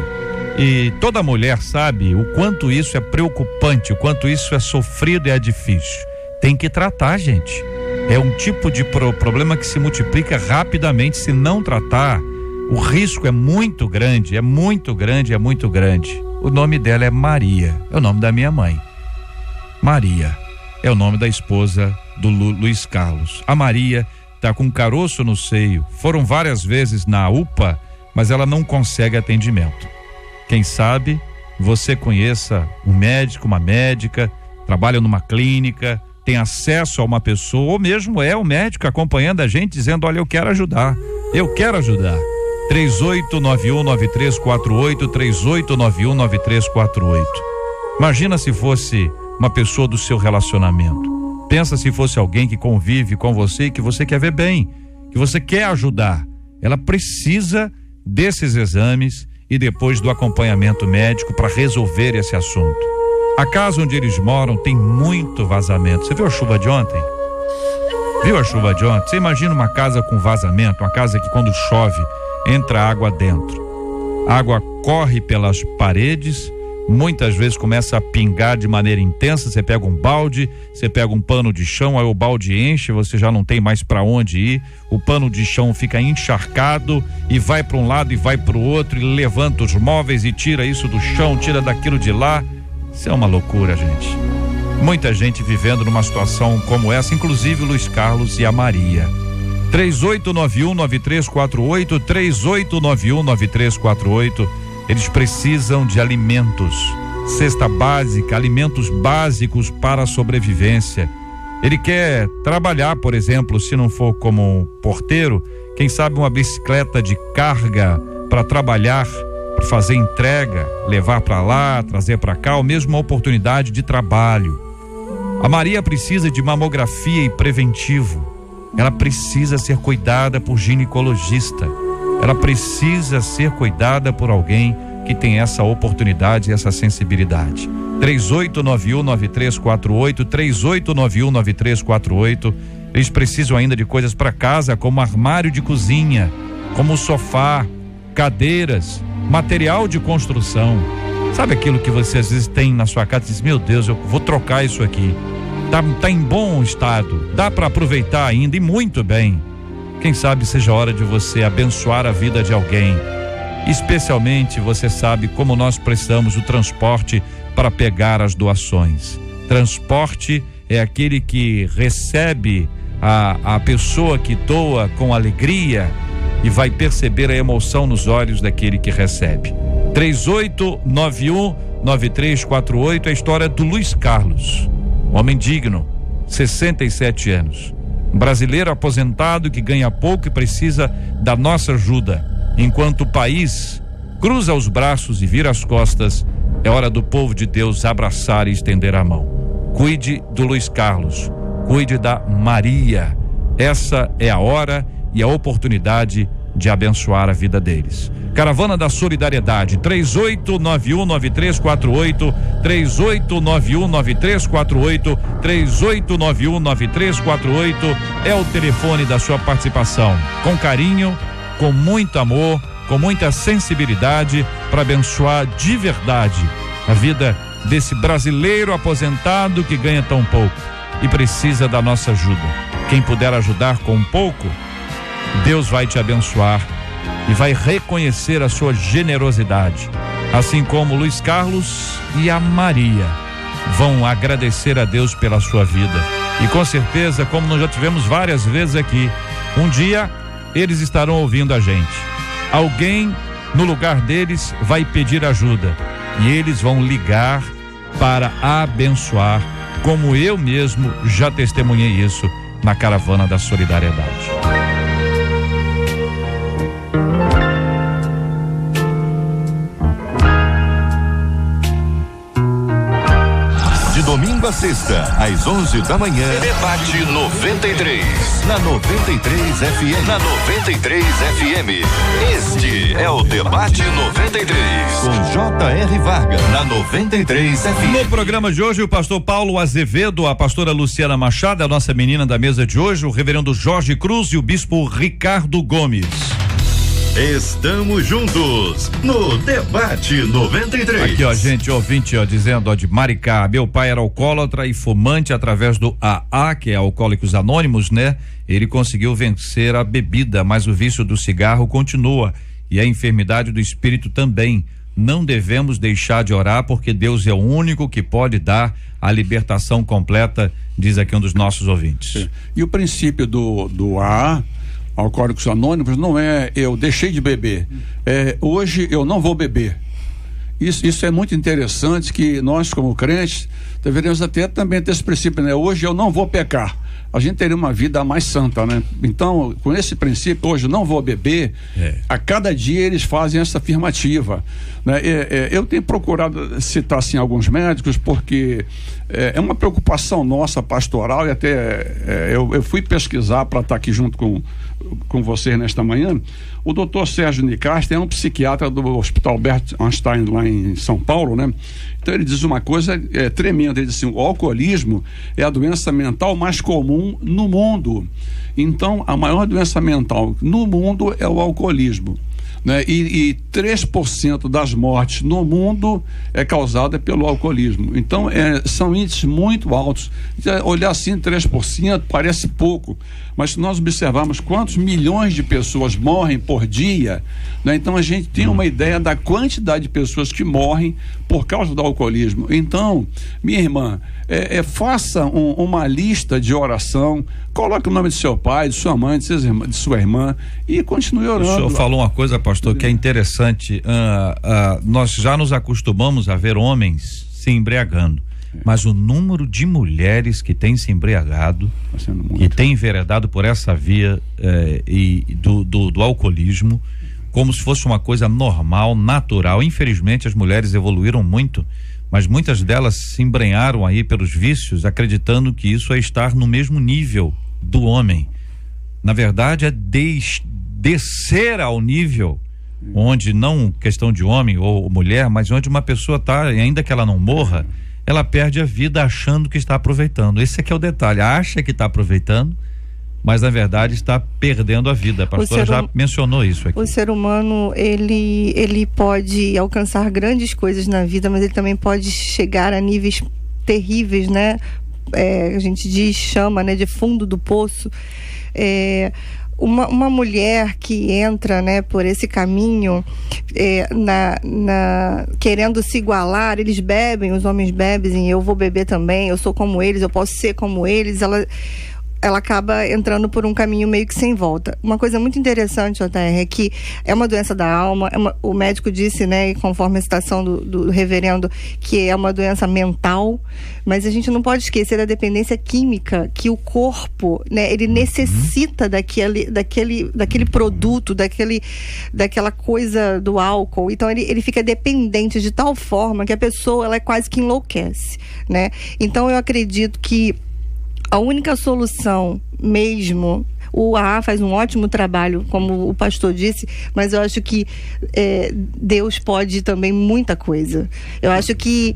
Speaker 2: e toda mulher sabe o quanto isso é preocupante, o quanto isso é sofrido e é difícil. Tem que tratar, gente. É um tipo de problema que se multiplica rapidamente. Se não tratar, o risco é muito grande, é muito grande, é muito grande. O nome dela é Maria, é o nome da minha mãe. Maria é o nome da esposa do Luiz Carlos. A Maria tá com caroço no seio. Foram várias vezes na UPA, mas ela não consegue atendimento. Quem sabe você conheça um médico, uma médica, trabalha numa clínica, tem acesso a uma pessoa, ou mesmo é o médico acompanhando a gente, dizendo: olha, eu quero ajudar. 3891-9348, 3891-9348. Imagina se fosse uma pessoa do seu relacionamento. Pensa se fosse alguém que convive com você e que você quer ver bem, que você quer ajudar. Ela precisa desses exames e depois do acompanhamento médico para resolver esse assunto. A casa onde eles moram tem muito vazamento. Você viu a chuva de ontem? Viu a chuva de ontem? Você imagina uma casa com vazamento, uma casa que quando chove entra água dentro. A água corre pelas paredes, muitas vezes começa a pingar de maneira intensa. Você pega um balde, você pega um pano de chão, aí o balde enche, você já não tem mais para onde ir. O pano de chão fica encharcado e vai para um lado e vai para o outro e levanta os móveis e tira isso do chão, tira daquilo de lá. Isso é uma loucura, gente. Muita gente vivendo numa situação como essa, inclusive o Luiz Carlos e a Maria. 3891-9348, 3891-9348. Eles precisam de alimentos, cesta básica, alimentos básicos para a sobrevivência. Ele quer trabalhar, por exemplo, se não for como um porteiro, quem sabe uma bicicleta de carga para trabalhar, para fazer entrega, levar para lá, trazer para cá, ou mesmo uma oportunidade de trabalho. A Maria precisa de mamografia e preventivo. Ela precisa ser cuidada por ginecologista. Ela precisa ser cuidada por alguém que tem essa oportunidade e essa sensibilidade. 3891-9348, 3891-9348. Eles precisam ainda de coisas para casa, como armário de cozinha, como sofá, cadeiras, material de construção. Sabe aquilo que você às vezes tem na sua casa e diz: meu Deus, eu vou trocar isso aqui. Tá em bom estado, dá para aproveitar ainda, e muito bem. Quem sabe seja hora de você abençoar a vida de alguém. Especialmente você sabe como nós precisamos do transporte para pegar as doações. Transporte é aquele que recebe a pessoa que doa com alegria e vai perceber a emoção nos olhos daquele que recebe. 3891-9348, a história do Luiz Carlos, homem digno, 67 anos. Um brasileiro aposentado que ganha pouco e precisa da nossa ajuda. Enquanto o país cruza os braços e vira as costas, é hora do povo de Deus abraçar e estender a mão. Cuide do Luiz Carlos, cuide da Maria. Essa é a hora e a oportunidade de abençoar a vida deles. Caravana da Solidariedade, 3891-9348, 3891-9348, 3891-9348 é o telefone da sua participação. Com carinho, com muito amor, com muita sensibilidade, para abençoar de verdade a vida desse brasileiro aposentado que ganha tão pouco e precisa da nossa ajuda. Quem puder ajudar com um pouco, Deus vai te abençoar e vai reconhecer a sua generosidade, assim como Luiz Carlos e a Maria vão agradecer a Deus pela sua vida. E com certeza, como nós já tivemos várias vezes aqui, um dia eles estarão ouvindo a gente. Alguém no lugar deles vai pedir ajuda e eles vão ligar para abençoar, como eu mesmo já testemunhei isso na Caravana da Solidariedade.
Speaker 1: Domingo a sexta, às 11 da manhã. Debate 93. Na 93 FM. Na 93 FM. Este é o Debate 93. Com J.R. Vargas. Na 93 FM.
Speaker 2: No programa de hoje, o pastor Paulo Azevedo, a pastora Luciana Machado, a nossa menina da mesa de hoje, o reverendo Jorge Cruz e o bispo Ricardo Gomes.
Speaker 1: Estamos juntos no Debate 93.
Speaker 2: Aqui, ó, gente, ouvinte, ó, dizendo, ó, de Maricá, meu pai era alcoólatra e fumante através do AA, que é Alcoólicos Anônimos, né? Ele conseguiu vencer a bebida, mas o vício do cigarro continua e a enfermidade do espírito também. Não devemos deixar de orar, porque Deus é o único que pode dar a libertação completa, diz aqui um dos nossos ouvintes.
Speaker 5: E o princípio do AA, Alcoólicos Anônimos, não é eu deixei de beber, hoje eu não vou beber. Isso é muito interessante, que nós como crentes deveríamos também ter esse princípio, né? Hoje eu não vou pecar. A gente teria uma vida mais santa, né? Então, com esse princípio, hoje eu não vou beber, a cada dia eles fazem essa afirmativa, né? Eu tenho procurado citar assim alguns médicos, porque é uma preocupação nossa pastoral, e até eu fui pesquisar para estar aqui junto com vocês nesta manhã. O doutor Sérgio Nicastro é um psiquiatra do Hospital Albert Einstein lá em São Paulo, né? Então ele diz uma coisa tremenda, ele diz assim: o alcoolismo é a doença mental mais comum no mundo. Então a maior doença mental no mundo é o alcoolismo, né? E 3% das mortes no mundo é causada pelo alcoolismo. Então são índices muito altos. Olhar assim 3% parece pouco, mas se nós observarmos quantos milhões de pessoas morrem por dia, né? Então a gente tem uma ideia da quantidade de pessoas que morrem por causa do alcoolismo. Então, minha irmã, faça uma lista de oração, coloque o nome de seu pai, de sua mãe, de sua irmã, e continue orando.
Speaker 2: O senhor falou uma coisa, pastor, que é interessante. Nós já nos acostumamos a ver homens se embriagando, mas o número de mulheres que têm se embriagado e têm enveredado por essa via do alcoolismo, como se fosse uma coisa normal, natural. Infelizmente as mulheres evoluíram muito, mas muitas delas se embrenharam aí pelos vícios, acreditando que isso é estar no mesmo nível do homem. Na verdade é descer ao nível onde, não questão de homem ou mulher, mas onde uma pessoa está, ainda que ela não morra, ela perde a vida achando que está aproveitando. Esse aqui é o detalhe, acha que está aproveitando, mas na verdade está perdendo a vida. A pastora já mencionou isso aqui.
Speaker 4: O ser humano, ele pode alcançar grandes coisas na vida, mas ele também pode chegar a níveis terríveis, né? A gente chama, né, de fundo do poço. Uma mulher que entra, né, por esse caminho, querendo se igualar, eles bebem, os homens bebem, eu vou beber também, eu sou como eles, eu posso ser como eles, ela acaba entrando por um caminho meio que sem volta. Uma coisa muito interessante, JR, é que é uma doença da alma, o médico disse, né, conforme a citação do reverendo, que é uma doença mental, mas a gente não pode esquecer da dependência química, que o corpo, né, ele necessita daquele produto, daquela coisa do álcool. Então ele fica dependente de tal forma que a pessoa, ela quase que enlouquece, né? Então eu acredito que a única solução mesmo, o AA faz um ótimo trabalho, como o pastor disse, mas eu acho que Deus pode também muita coisa. Eu acho que,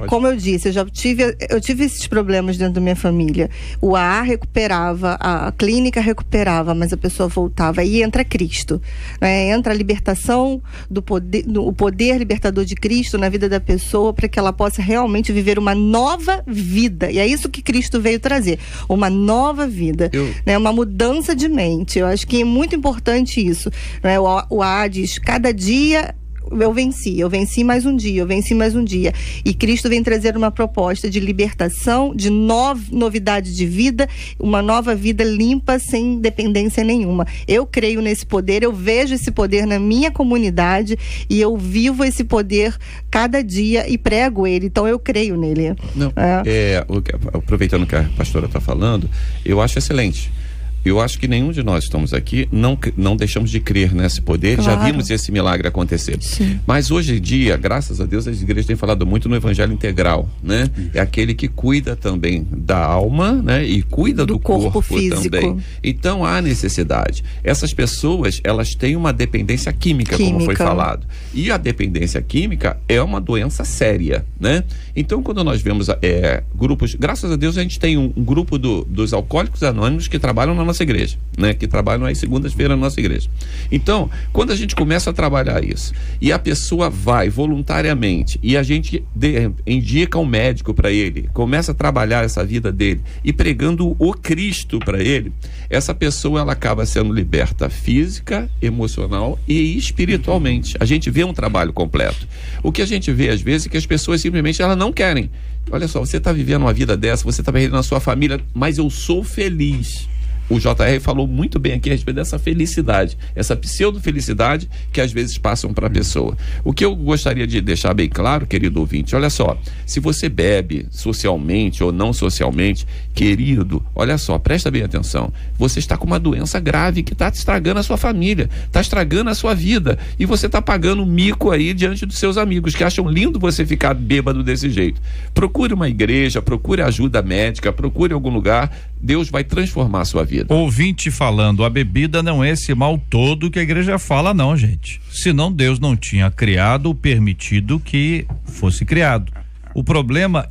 Speaker 4: como eu disse, eu tive esses problemas dentro da minha família. O AA recuperava, a clínica recuperava, mas a pessoa voltava. Aí entra Cristo, né? Entra a libertação o poder libertador de Cristo na vida da pessoa, para que ela possa realmente viver uma nova vida. E é isso que Cristo veio trazer, uma nova vida, né? Uma mudança de mente. Eu acho que é muito importante isso, né? O AA diz: cada dia eu venci mais um dia, eu venci mais um dia. E Cristo vem trazer uma proposta de libertação, de novidade de vida, uma nova vida limpa, sem dependência nenhuma. Eu creio nesse poder, eu vejo esse poder na minha comunidade e eu vivo esse poder cada dia e prego ele, então eu creio nele.
Speaker 6: Aproveitando que a pastora está falando, eu acho excelente. Eu acho que nenhum de nós estamos aqui, não deixamos de crer nesse poder. Claro. Já vimos esse milagre acontecer. Sim. Mas hoje em dia, graças a Deus, as igrejas têm falado muito no evangelho integral, né? É aquele que cuida também da alma, né? E cuida do corpo físico também. Então há necessidade. Essas pessoas, elas têm uma dependência química, como foi falado. E a dependência química é uma doença séria, né? Então, quando nós vemos grupos, graças a Deus a gente tem um grupo dos Alcoólicos Anônimos que trabalham na nossa igreja, né? Que trabalham às segundas-feiras na nossa igreja. Então, quando a gente começa a trabalhar isso e a pessoa vai voluntariamente e a gente indica um médico para ele, começa a trabalhar essa vida dele e pregando o Cristo para ele, essa pessoa ela acaba sendo liberta física, emocional e espiritualmente. A gente vê um trabalho completo. O que a gente vê às vezes é que as pessoas simplesmente elas não querem. Olha só, você está vivendo uma vida dessa, você está vivendo na sua família, mas eu sou feliz. O JR falou muito bem aqui a respeito dessa felicidade, essa pseudo-felicidade que às vezes passam para a pessoa. O que eu gostaria de deixar bem claro, querido ouvinte, olha só, se você bebe socialmente ou não socialmente, querido, olha só, presta bem atenção, você está com uma doença grave que está estragando a sua família, está estragando a sua vida, e você está pagando mico aí diante dos seus amigos, que acham lindo você ficar bêbado desse jeito. Procure uma igreja, procure ajuda médica, procure algum lugar, Deus vai transformar a sua vida.
Speaker 2: Ouvinte falando, a bebida não é esse mal todo que a igreja fala, não, gente. Senão Deus não tinha criado ou permitido que fosse criado. O problema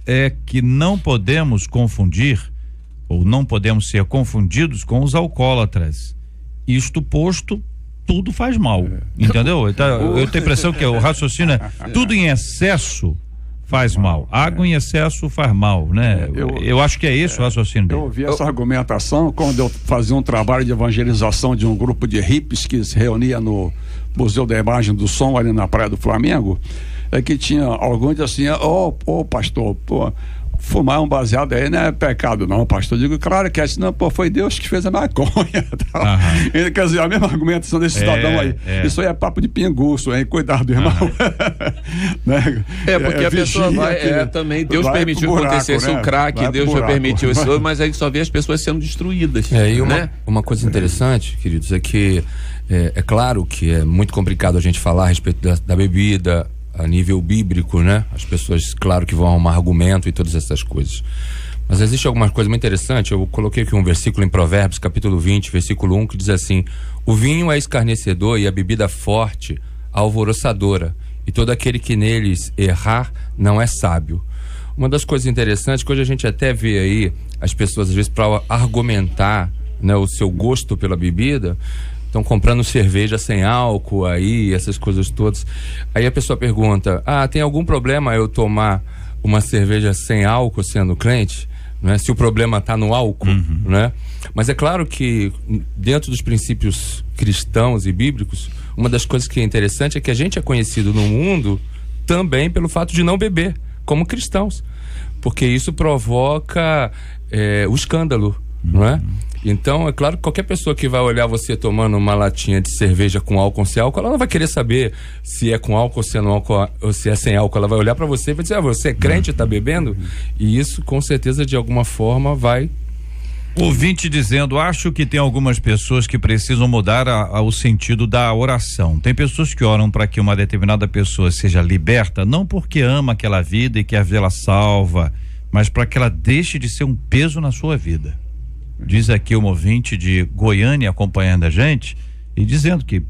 Speaker 2: é que não podemos confundir, ou não podemos ser confundidos com os alcoólatras. Isto posto, tudo faz mal, entendeu? Eu tenho a impressão que o raciocínio é tudo em excesso faz mal. Água em excesso faz mal, né? Eu acho que é esse o raciocínio dele.
Speaker 5: Eu ouvi essa argumentação quando eu fazia um trabalho de evangelização de um grupo de hippies que se reunia no Museu da Imagem do Som, ali na Praia do Flamengo, que tinha alguns assim, pastor, fumar um baseado aí não é pecado não, pastor. Eu digo, claro que é assim, não, foi Deus que fez a maconha. Quer dizer, a mesma argumentação desse cidadão aí. Isso aí é papo de pinguço, hein? Cuidado, irmão.
Speaker 6: Né? Porque a pessoa vai, também, Deus permitiu buraco, acontecer esse crack, Deus já permitiu isso, mas aí só vê as pessoas sendo destruídas.
Speaker 7: E uma coisa interessante, queridos, é que é claro que é muito complicado a gente falar a respeito da bebida, a nível bíblico, né? As pessoas, claro que vão arrumar argumento e todas essas coisas. Mas existe alguma coisa muito interessante. Eu coloquei aqui um versículo em Provérbios, capítulo 20, versículo 1, que diz assim: o vinho é escarnecedor e a bebida forte, alvoroçadora, e todo aquele que neles errar não é sábio. Uma das coisas interessantes que hoje a gente até vê aí as pessoas, às vezes, para argumentar, né, o seu gosto pela bebida, estão comprando cerveja sem álcool aí, essas coisas todas. Aí a pessoa pergunta, tem algum problema eu tomar uma cerveja sem álcool sendo crente? Né? Se o problema está no álcool, né? Mas é claro que dentro dos princípios cristãos e bíblicos, uma das coisas que é interessante é que a gente é conhecido no mundo também pelo fato de não beber, como cristãos. Porque isso provoca o escândalo, não é? Então, é claro que qualquer pessoa que vai olhar você tomando uma latinha de cerveja com álcool ou sem álcool, ela não vai querer saber se é com álcool ou se é, no álcool, ou se é sem álcool. Ela vai olhar para você e vai dizer, você é crente e tá bebendo? E isso, com certeza, de alguma forma, vai...
Speaker 2: Ouvinte dizendo, acho que tem algumas pessoas que precisam mudar o sentido da oração. Tem pessoas que oram para que uma determinada pessoa seja liberta, não porque ama aquela vida e quer vê-la salva, mas para que ela deixe de ser um peso na sua vida. Diz aqui um ouvinte de Goiânia acompanhando a gente e dizendo que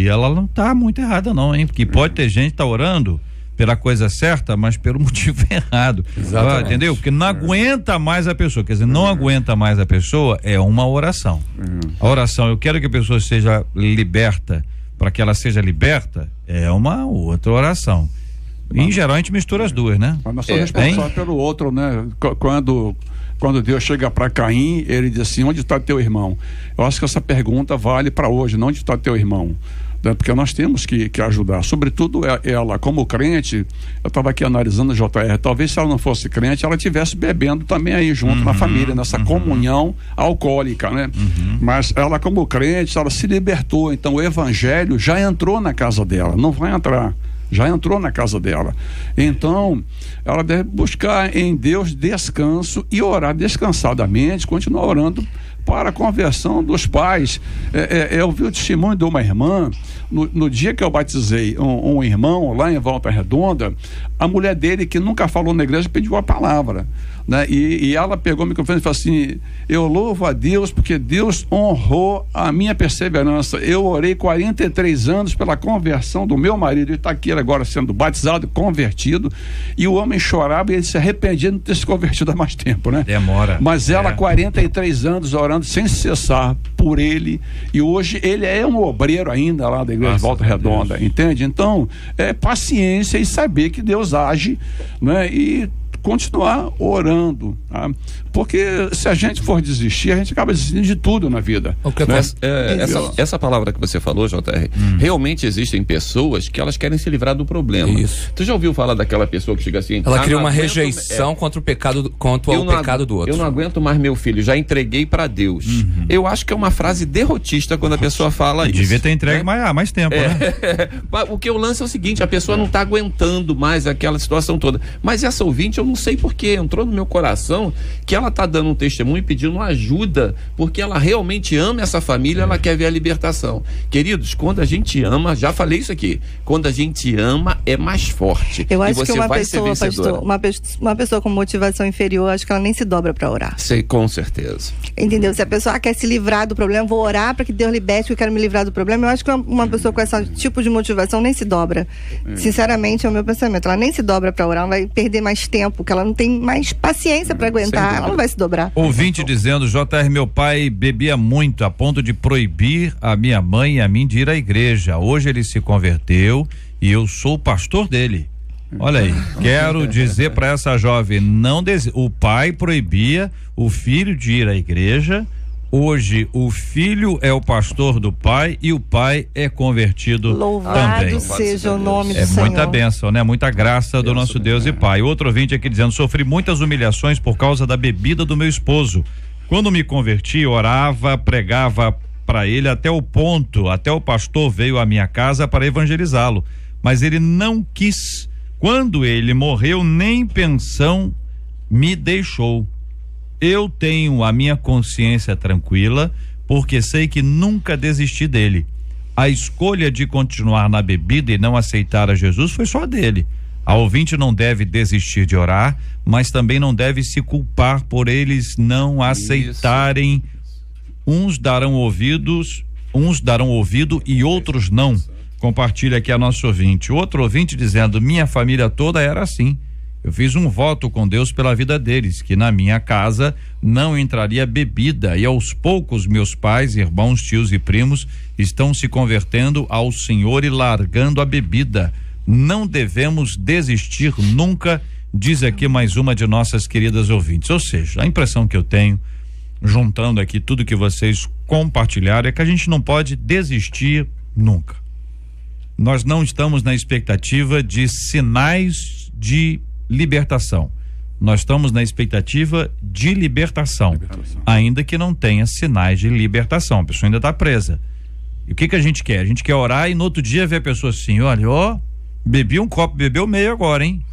Speaker 2: ela não está muito errada não, hein? Porque pode ter gente que tá orando pela coisa certa, mas pelo motivo errado. Entendeu? Porque não aguenta mais a pessoa, quer dizer, não aguenta mais a pessoa, é uma oração. A oração, eu quero que a pessoa seja liberta, para que ela seja liberta, é uma outra oração. E, em geral a gente mistura as duas, né?
Speaker 5: Mas nós somos responsáveis pelo outro, né? Quando Deus chega para Caim, ele diz assim, onde está teu irmão? Eu acho que essa pergunta vale para hoje, não onde está teu irmão? Porque nós temos que ajudar, sobretudo ela, como crente. Eu estava aqui analisando a JR, talvez se ela não fosse crente, ela estivesse bebendo também aí junto na família, nessa comunhão alcoólica, né? Mas ela, como crente, ela se libertou, então o evangelho já entrou na casa dela, não vai entrar. Já entrou na casa dela. Então, ela deve buscar em Deus descanso e orar descansadamente, continuar orando para a conversão dos pais. Eu vi o testemunho de uma irmã, no dia que eu batizei um irmão lá em Volta Redonda, a mulher dele, que nunca falou na igreja, pediu a palavra, né? E ela pegou o microfone e falou assim, eu louvo a Deus porque Deus honrou a minha perseverança. Eu orei 43 anos pela conversão do meu marido, ele está aqui agora sendo batizado, convertido, e o homem chorava e ele se arrependia de não ter se convertido há mais tempo, né?
Speaker 2: Demora.
Speaker 5: Mas ela 43 anos orando orando sem cessar por ele, e hoje ele é um obreiro ainda lá da igreja de Volta Redonda, entende? Então, paciência e saber que Deus age, né? E continuar orando, tá? Porque se a gente for desistir, a gente acaba desistindo de tudo na vida.
Speaker 6: Essa palavra que você falou, JR, realmente existem pessoas que elas querem se livrar do problema.
Speaker 7: Isso.
Speaker 6: Tu já ouviu falar daquela pessoa que chega assim?
Speaker 7: Ela cria uma rejeição contra o pecado, contra o pecado do outro.
Speaker 6: Eu não aguento mais meu filho, já entreguei para Deus. Eu acho que é uma frase derrotista quando a pessoa fala isso.
Speaker 2: Devia ter entregue mais tempo, né?
Speaker 6: O que eu lanço é o seguinte: a pessoa não está aguentando mais aquela situação toda. Mas essa ouvinte, eu não sei porquê, entrou no meu coração que ela está dando um testemunho e pedindo ajuda, porque ela realmente ama essa família, ela quer ver a libertação. Queridos, quando a gente ama, já falei isso aqui, quando a gente ama é mais forte.
Speaker 4: Eu acho que uma pessoa, pastor, uma pessoa com motivação inferior, acho que ela nem se dobra para orar.
Speaker 6: Sei, com certeza.
Speaker 4: Entendeu? Se a pessoa quer se livrar do problema, vou orar para que Deus liberte, que eu quero me livrar do problema. Eu acho que uma pessoa com esse tipo de motivação nem se dobra. Sinceramente, é o meu pensamento. Ela nem se dobra para orar, ela vai perder mais tempo, porque ela não tem mais paciência para aguentar, ela não vai se dobrar.
Speaker 2: Ouvinte dizendo: JR, meu pai bebia muito a ponto de proibir a minha mãe e a mim de ir à igreja. Hoje ele se converteu e eu sou o pastor dele. Olha aí, quero dizer para essa jovem, o pai proibia o filho de ir à igreja. Hoje o filho é o pastor do pai e o pai é convertido também.
Speaker 4: Louvado seja o nome do Senhor.
Speaker 2: É muita bênção, né? Muita graça do nosso Deus e Pai. Outro ouvinte aqui dizendo: sofri muitas humilhações por causa da bebida do meu esposo. Quando me converti, orava, pregava para ele até o pastor veio à minha casa para evangelizá-lo, mas ele não quis. Quando ele morreu, nem pensão me deixou. Eu tenho a minha consciência tranquila, porque sei que nunca desisti dele. A escolha de continuar na bebida e não aceitar a Jesus foi só dele. A ouvinte não deve desistir de orar, mas também não deve se culpar por eles não aceitarem. Uns darão ouvido e outros não. Compartilha aqui a nossa ouvinte. Outro ouvinte dizendo: minha família toda era assim. Eu fiz um voto com Deus pela vida deles, que na minha casa não entraria bebida, e aos poucos meus pais, irmãos, tios e primos estão se convertendo ao Senhor e largando a bebida. Não devemos desistir nunca, diz aqui mais uma de nossas queridas ouvintes. Ou seja, a impressão que eu tenho, juntando aqui tudo que vocês compartilharam, é que a gente não pode desistir nunca. Nós não estamos na expectativa de sinais de libertação. Nós estamos na expectativa de libertação, ainda que não tenha sinais de libertação. A pessoa ainda está presa. E o que a gente quer? A gente quer orar e no outro dia ver a pessoa assim: olha, bebi um copo, bebeu meio agora, hein?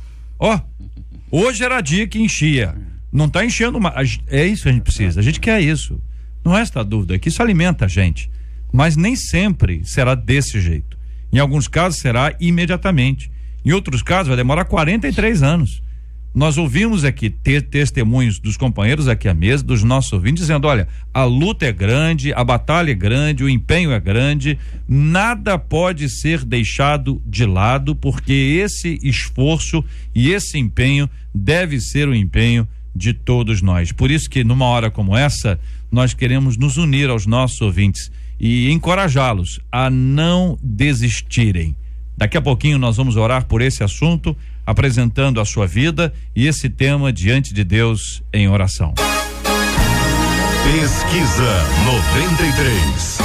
Speaker 2: Hoje era dia que enchia. Não está enchendo mais. É isso que a gente precisa. A gente quer isso. Não resta dúvida que isso alimenta a gente. Mas nem sempre será desse jeito. Em alguns casos será imediatamente. Em outros casos vai demorar 43 anos. Nós ouvimos aqui testemunhos dos companheiros aqui à mesa, dos nossos ouvintes, dizendo: olha, a luta é grande, a batalha é grande, o empenho é grande, nada pode ser deixado de lado, porque esse esforço e esse empenho deve ser o empenho de todos nós. Por isso que numa hora como essa, nós queremos nos unir aos nossos ouvintes e encorajá-los a não desistirem. Daqui a pouquinho nós vamos orar por esse assunto, apresentando a sua vida e esse tema diante de Deus em oração.
Speaker 1: Pesquisa 93.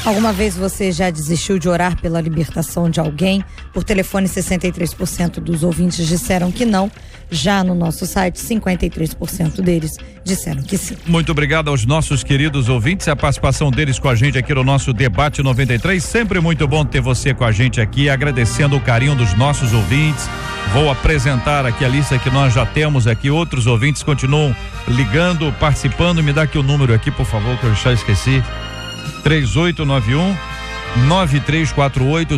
Speaker 8: Alguma vez você já desistiu de orar pela libertação de alguém? Por telefone, 63% dos ouvintes disseram que não. Já no nosso site, 53% deles disseram que sim.
Speaker 2: Muito obrigado aos nossos queridos ouvintes, a participação deles com a gente aqui no nosso Debate 93. Sempre muito bom ter você com a gente aqui, agradecendo o carinho dos nossos ouvintes. Vou apresentar aqui a lista que nós já temos aqui. Outros ouvintes continuam ligando, participando. Me dá aqui o número aqui, por favor, que eu já esqueci. 3891-9348,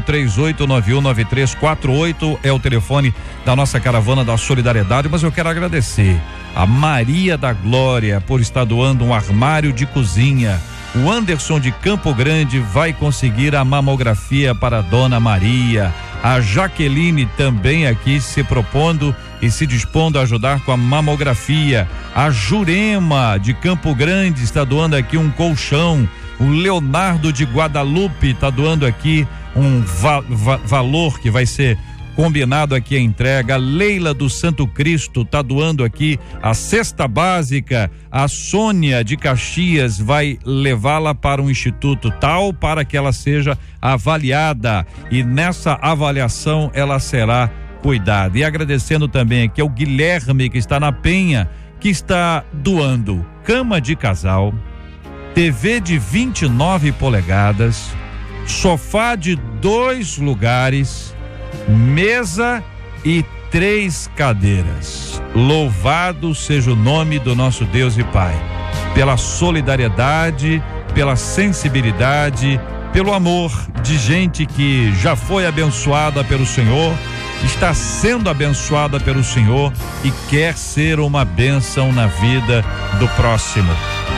Speaker 2: 3891-9348 é o telefone da nossa caravana da solidariedade. Mas eu quero agradecer a Maria da Glória por estar doando um armário de cozinha. O Anderson de Campo Grande vai conseguir a mamografia para a Dona Maria. A Jaqueline também aqui se propondo e se dispondo a ajudar com a mamografia. A Jurema de Campo Grande está doando aqui um colchão. O Leonardo de Guadalupe está doando aqui um valor que vai ser combinado aqui a entrega. A Leila do Santo Cristo está doando aqui a cesta básica. A Sônia de Caxias vai levá-la para um instituto tal para que ela seja avaliada, e nessa avaliação ela será cuidada. E agradecendo também aqui ao Guilherme, que está na Penha, que está doando cama de casal, TV de 29 polegadas, sofá de 2 lugares, mesa e 3 cadeiras. Louvado seja o nome do nosso Deus e Pai, pela solidariedade, pela sensibilidade, pelo amor de gente que já foi abençoada pelo Senhor, está sendo abençoada pelo Senhor e quer ser uma bênção na vida do próximo.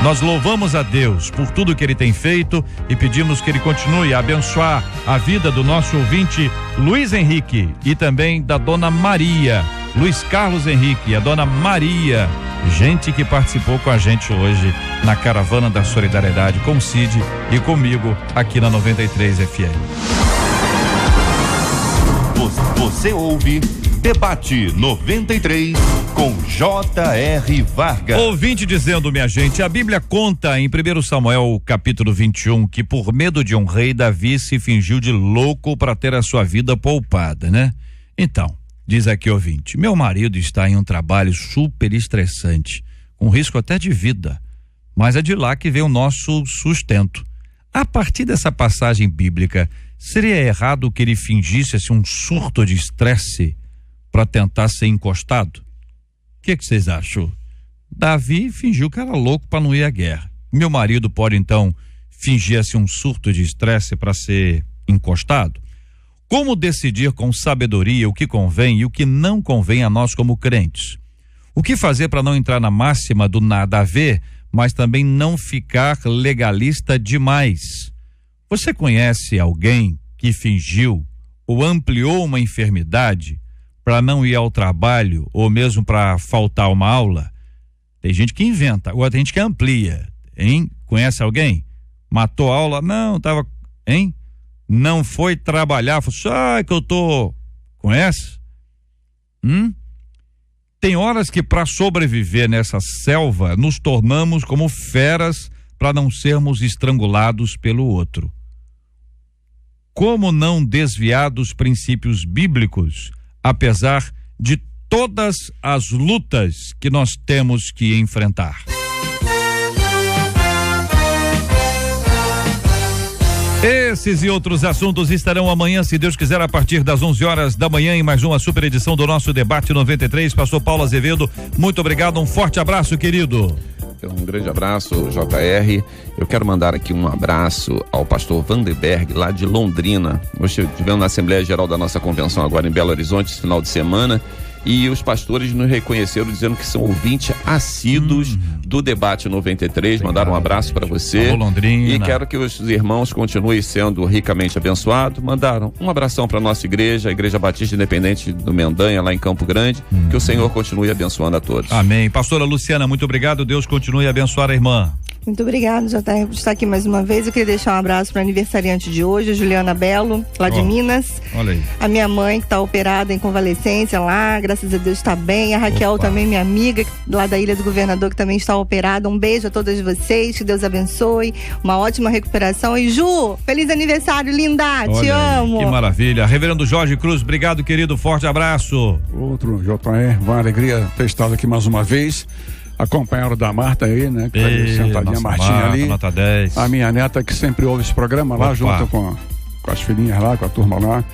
Speaker 2: Nós louvamos a Deus por tudo que Ele tem feito e pedimos que Ele continue a abençoar a vida do nosso ouvinte Luiz Henrique e também da dona Maria, Luiz Carlos Henrique e a dona Maria, gente que participou com a gente hoje na Caravana da Solidariedade com o Cid e comigo aqui na 93 FM.
Speaker 1: Você ouve Debate 93 com J.R. Vargas.
Speaker 2: Ouvinte dizendo, minha gente, a Bíblia conta em 1 Samuel capítulo 21 que por medo de um rei, Davi se fingiu de louco para ter a sua vida poupada, né? Então, diz aqui ouvinte, meu marido está em um trabalho super estressante, com risco até de vida, mas é de lá que vem o nosso sustento. A partir dessa passagem bíblica, seria errado que ele fingisse assim, um surto de estresse para tentar ser encostado? O que vocês acham? Davi fingiu que era louco para não ir à guerra. Meu marido pode então fingir assim, um surto de estresse para ser encostado? Como decidir com sabedoria o que convém e o que não convém a nós como crentes? O que fazer para não entrar na máxima do nada a ver, mas também não ficar legalista demais? Você conhece alguém que fingiu ou ampliou uma enfermidade para não ir ao trabalho ou mesmo para faltar uma aula? Tem gente que inventa, agora tem gente que amplia, hein? Conhece alguém? Matou a aula? Não, tava, hein? Não foi trabalhar, falou, que eu tô, conhece? Tem horas que para sobreviver nessa selva nos tornamos como feras para não sermos estrangulados pelo outro. Como não desviar dos princípios bíblicos, apesar de todas as lutas que nós temos que enfrentar? Esses e outros assuntos estarão amanhã, se Deus quiser, a partir das 11 horas da manhã, em mais uma super edição do nosso Debate 93. Pastor Paulo Azevedo, muito obrigado, um forte abraço, querido.
Speaker 6: Um grande abraço, JR. Eu quero mandar aqui um abraço ao pastor Vanderberg, lá de Londrina. Nós estivemos na Assembleia Geral da nossa convenção agora em Belo Horizonte, esse final de semana, e os pastores nos reconheceram dizendo que são ouvintes assíduos do Debate 93. Mandaram um abraço para você.
Speaker 2: Londrina.
Speaker 6: E quero que os irmãos continuem sendo ricamente abençoados. Mandaram um abração para nossa igreja, a Igreja Batista Independente do Mendanha, lá em Campo Grande. Que o Senhor continue abençoando a todos.
Speaker 2: Amém. Pastora Luciana, muito obrigado. Deus continue a abençoar a irmã.
Speaker 4: Muito obrigada, JR, por estar aqui mais uma vez. Eu queria deixar um abraço para a aniversariante de hoje, Juliana Belo, lá de Minas.
Speaker 2: Olha aí.
Speaker 4: A minha mãe, que está operada em convalescência lá, graças a Deus está bem. A Raquel também, minha amiga, lá da Ilha do Governador, que também está operada. Um beijo a todas vocês, que Deus abençoe. Uma ótima recuperação. E Ju, feliz aniversário, linda!
Speaker 2: Olha
Speaker 4: te
Speaker 2: aí,
Speaker 4: amo!
Speaker 2: Que maravilha. Reverendo Jorge Cruz, obrigado, querido. Forte abraço.
Speaker 5: Outro, JR, uma alegria ter estado aqui mais uma vez. Acompanharam da Marta aí, né? Que tá ali sentadinha, Martinha Marta, ali.
Speaker 2: Nota 10.
Speaker 5: A minha neta que sempre ouve esse programa lá, junto com as filhinhas lá, com a turma lá.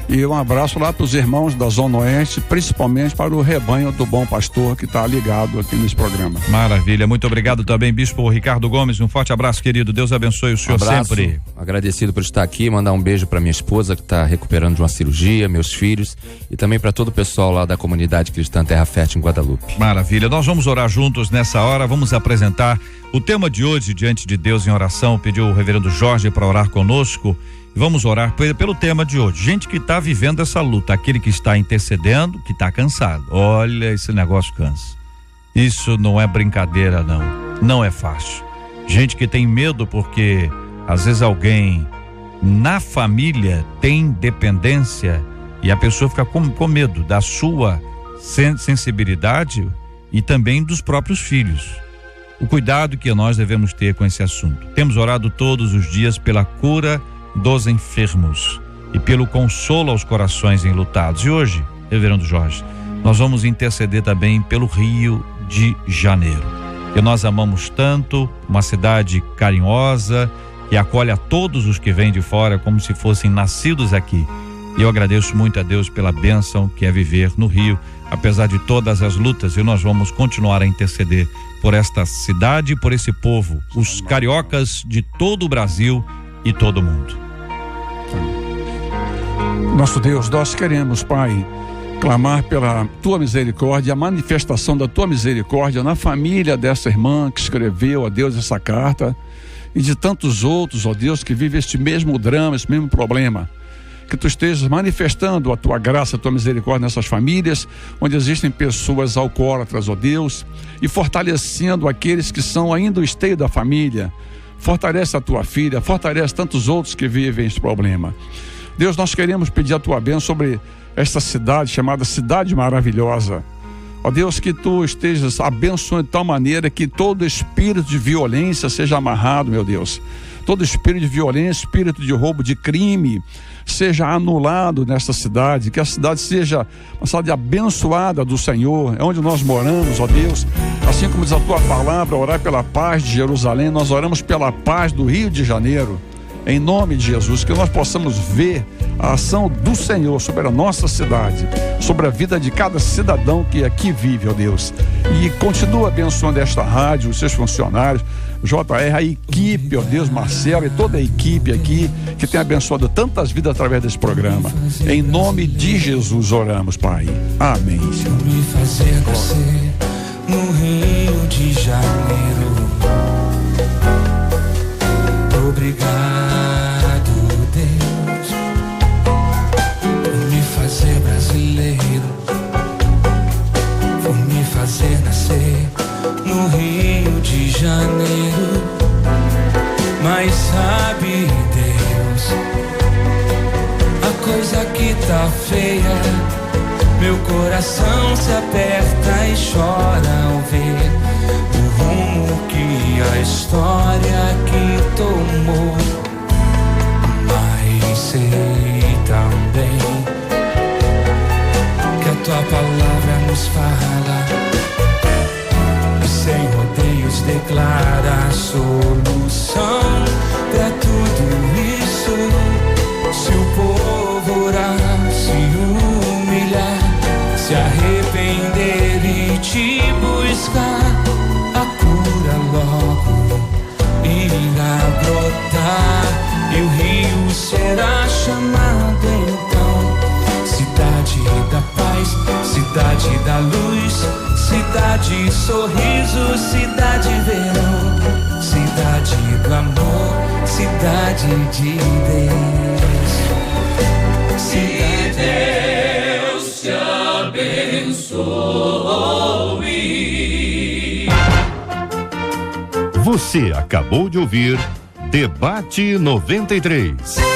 Speaker 5: E um abraço lá para os irmãos da Zona Oeste, principalmente para o rebanho do Bom Pastor que está ligado aqui nesse programa.
Speaker 2: Maravilha, muito obrigado também, Bispo Ricardo Gomes, um forte abraço, querido, Deus abençoe o senhor sempre.
Speaker 7: Agradecido por estar aqui, mandar um beijo para minha esposa que está recuperando de uma cirurgia, meus filhos e também para todo o pessoal lá da comunidade cristã Terra Fértil em Guadalupe.
Speaker 2: Maravilha, nós vamos orar juntos nessa hora, vamos apresentar o tema de hoje diante de Deus em oração. Pediu o reverendo Jorge para orar conosco Vamos orar pelo tema de hoje. Gente que está vivendo essa luta, aquele que está intercedendo, que está cansado. Olha, esse negócio cansa. Isso não é brincadeira, não. Não é fácil. Gente que tem medo porque às vezes alguém na família tem dependência e a pessoa fica com medo da sua sensibilidade e também dos próprios filhos. O cuidado que nós devemos ter com esse assunto. Temos orado todos os dias pela cura dos enfermos e pelo consolo aos corações enlutados. E hoje, reverendo Jorge, nós vamos interceder também pelo Rio de Janeiro, que nós amamos tanto, uma cidade carinhosa, que acolhe a todos os que vêm de fora como se fossem nascidos aqui. E eu agradeço muito a Deus pela bênção que é viver no Rio, apesar de todas as lutas, e nós vamos continuar a interceder por esta cidade e por esse povo, os cariocas de todo o Brasil e todo o mundo.
Speaker 5: Nosso Deus, nós queremos, Pai, clamar pela tua misericórdia, a manifestação da tua misericórdia na família dessa irmã que escreveu, ó Deus, essa carta, e de tantos outros, ó Deus, que vivem este mesmo drama, esse mesmo problema. Que tu estejas manifestando a tua graça, a tua misericórdia nessas famílias, onde existem pessoas alcoólatras, ó Deus, e fortalecendo aqueles que são ainda o esteio da família. Fortalece a tua filha, fortalece tantos outros que vivem esse problema. Deus, nós queremos pedir a tua bênção sobre esta cidade chamada Cidade Maravilhosa. Ó Deus, que tu estejas abençoando de tal maneira que todo espírito de violência seja amarrado, meu Deus. Todo espírito de violência, espírito de roubo, de crime, seja anulado nesta cidade, que a cidade seja uma cidade abençoada do Senhor, é onde nós moramos, ó Deus. Assim como diz a tua palavra, orar pela paz de Jerusalém, nós oramos pela paz do Rio de Janeiro, em nome de Jesus, que nós possamos ver a ação do Senhor sobre a nossa cidade, sobre a vida de cada cidadão que aqui vive, ó Deus. E continua abençoando esta rádio, os seus funcionários, JR, a equipe, ó Deus, Marcelo e toda a equipe aqui que tem abençoado tantas vidas através desse programa. Em nome de Jesus oramos, Pai. Amém, Senhor.
Speaker 3: Me fazer nascer no Rio de Janeiro. Obrigado, Deus, por me fazer brasileiro, por me fazer nascer no Rio de Janeiro. Mas sabe, Deus, a coisa que tá feia, meu coração se aperta e chora ao ver o rumo que a história que tomou. Mas sei também que a tua palavra nos fala e sem rodeios declara a solução pra tudo isso. Se o povo orar, se humilhar, se arrepender e te buscar, a cura logo irá brotar e o rio será chamado então cidade da paz, cidade da luz, cidade sorriso, cidade verão, cidade do amor, cidade de Deus. Se Deus te abençoe.
Speaker 1: Você acabou de ouvir Debate 93.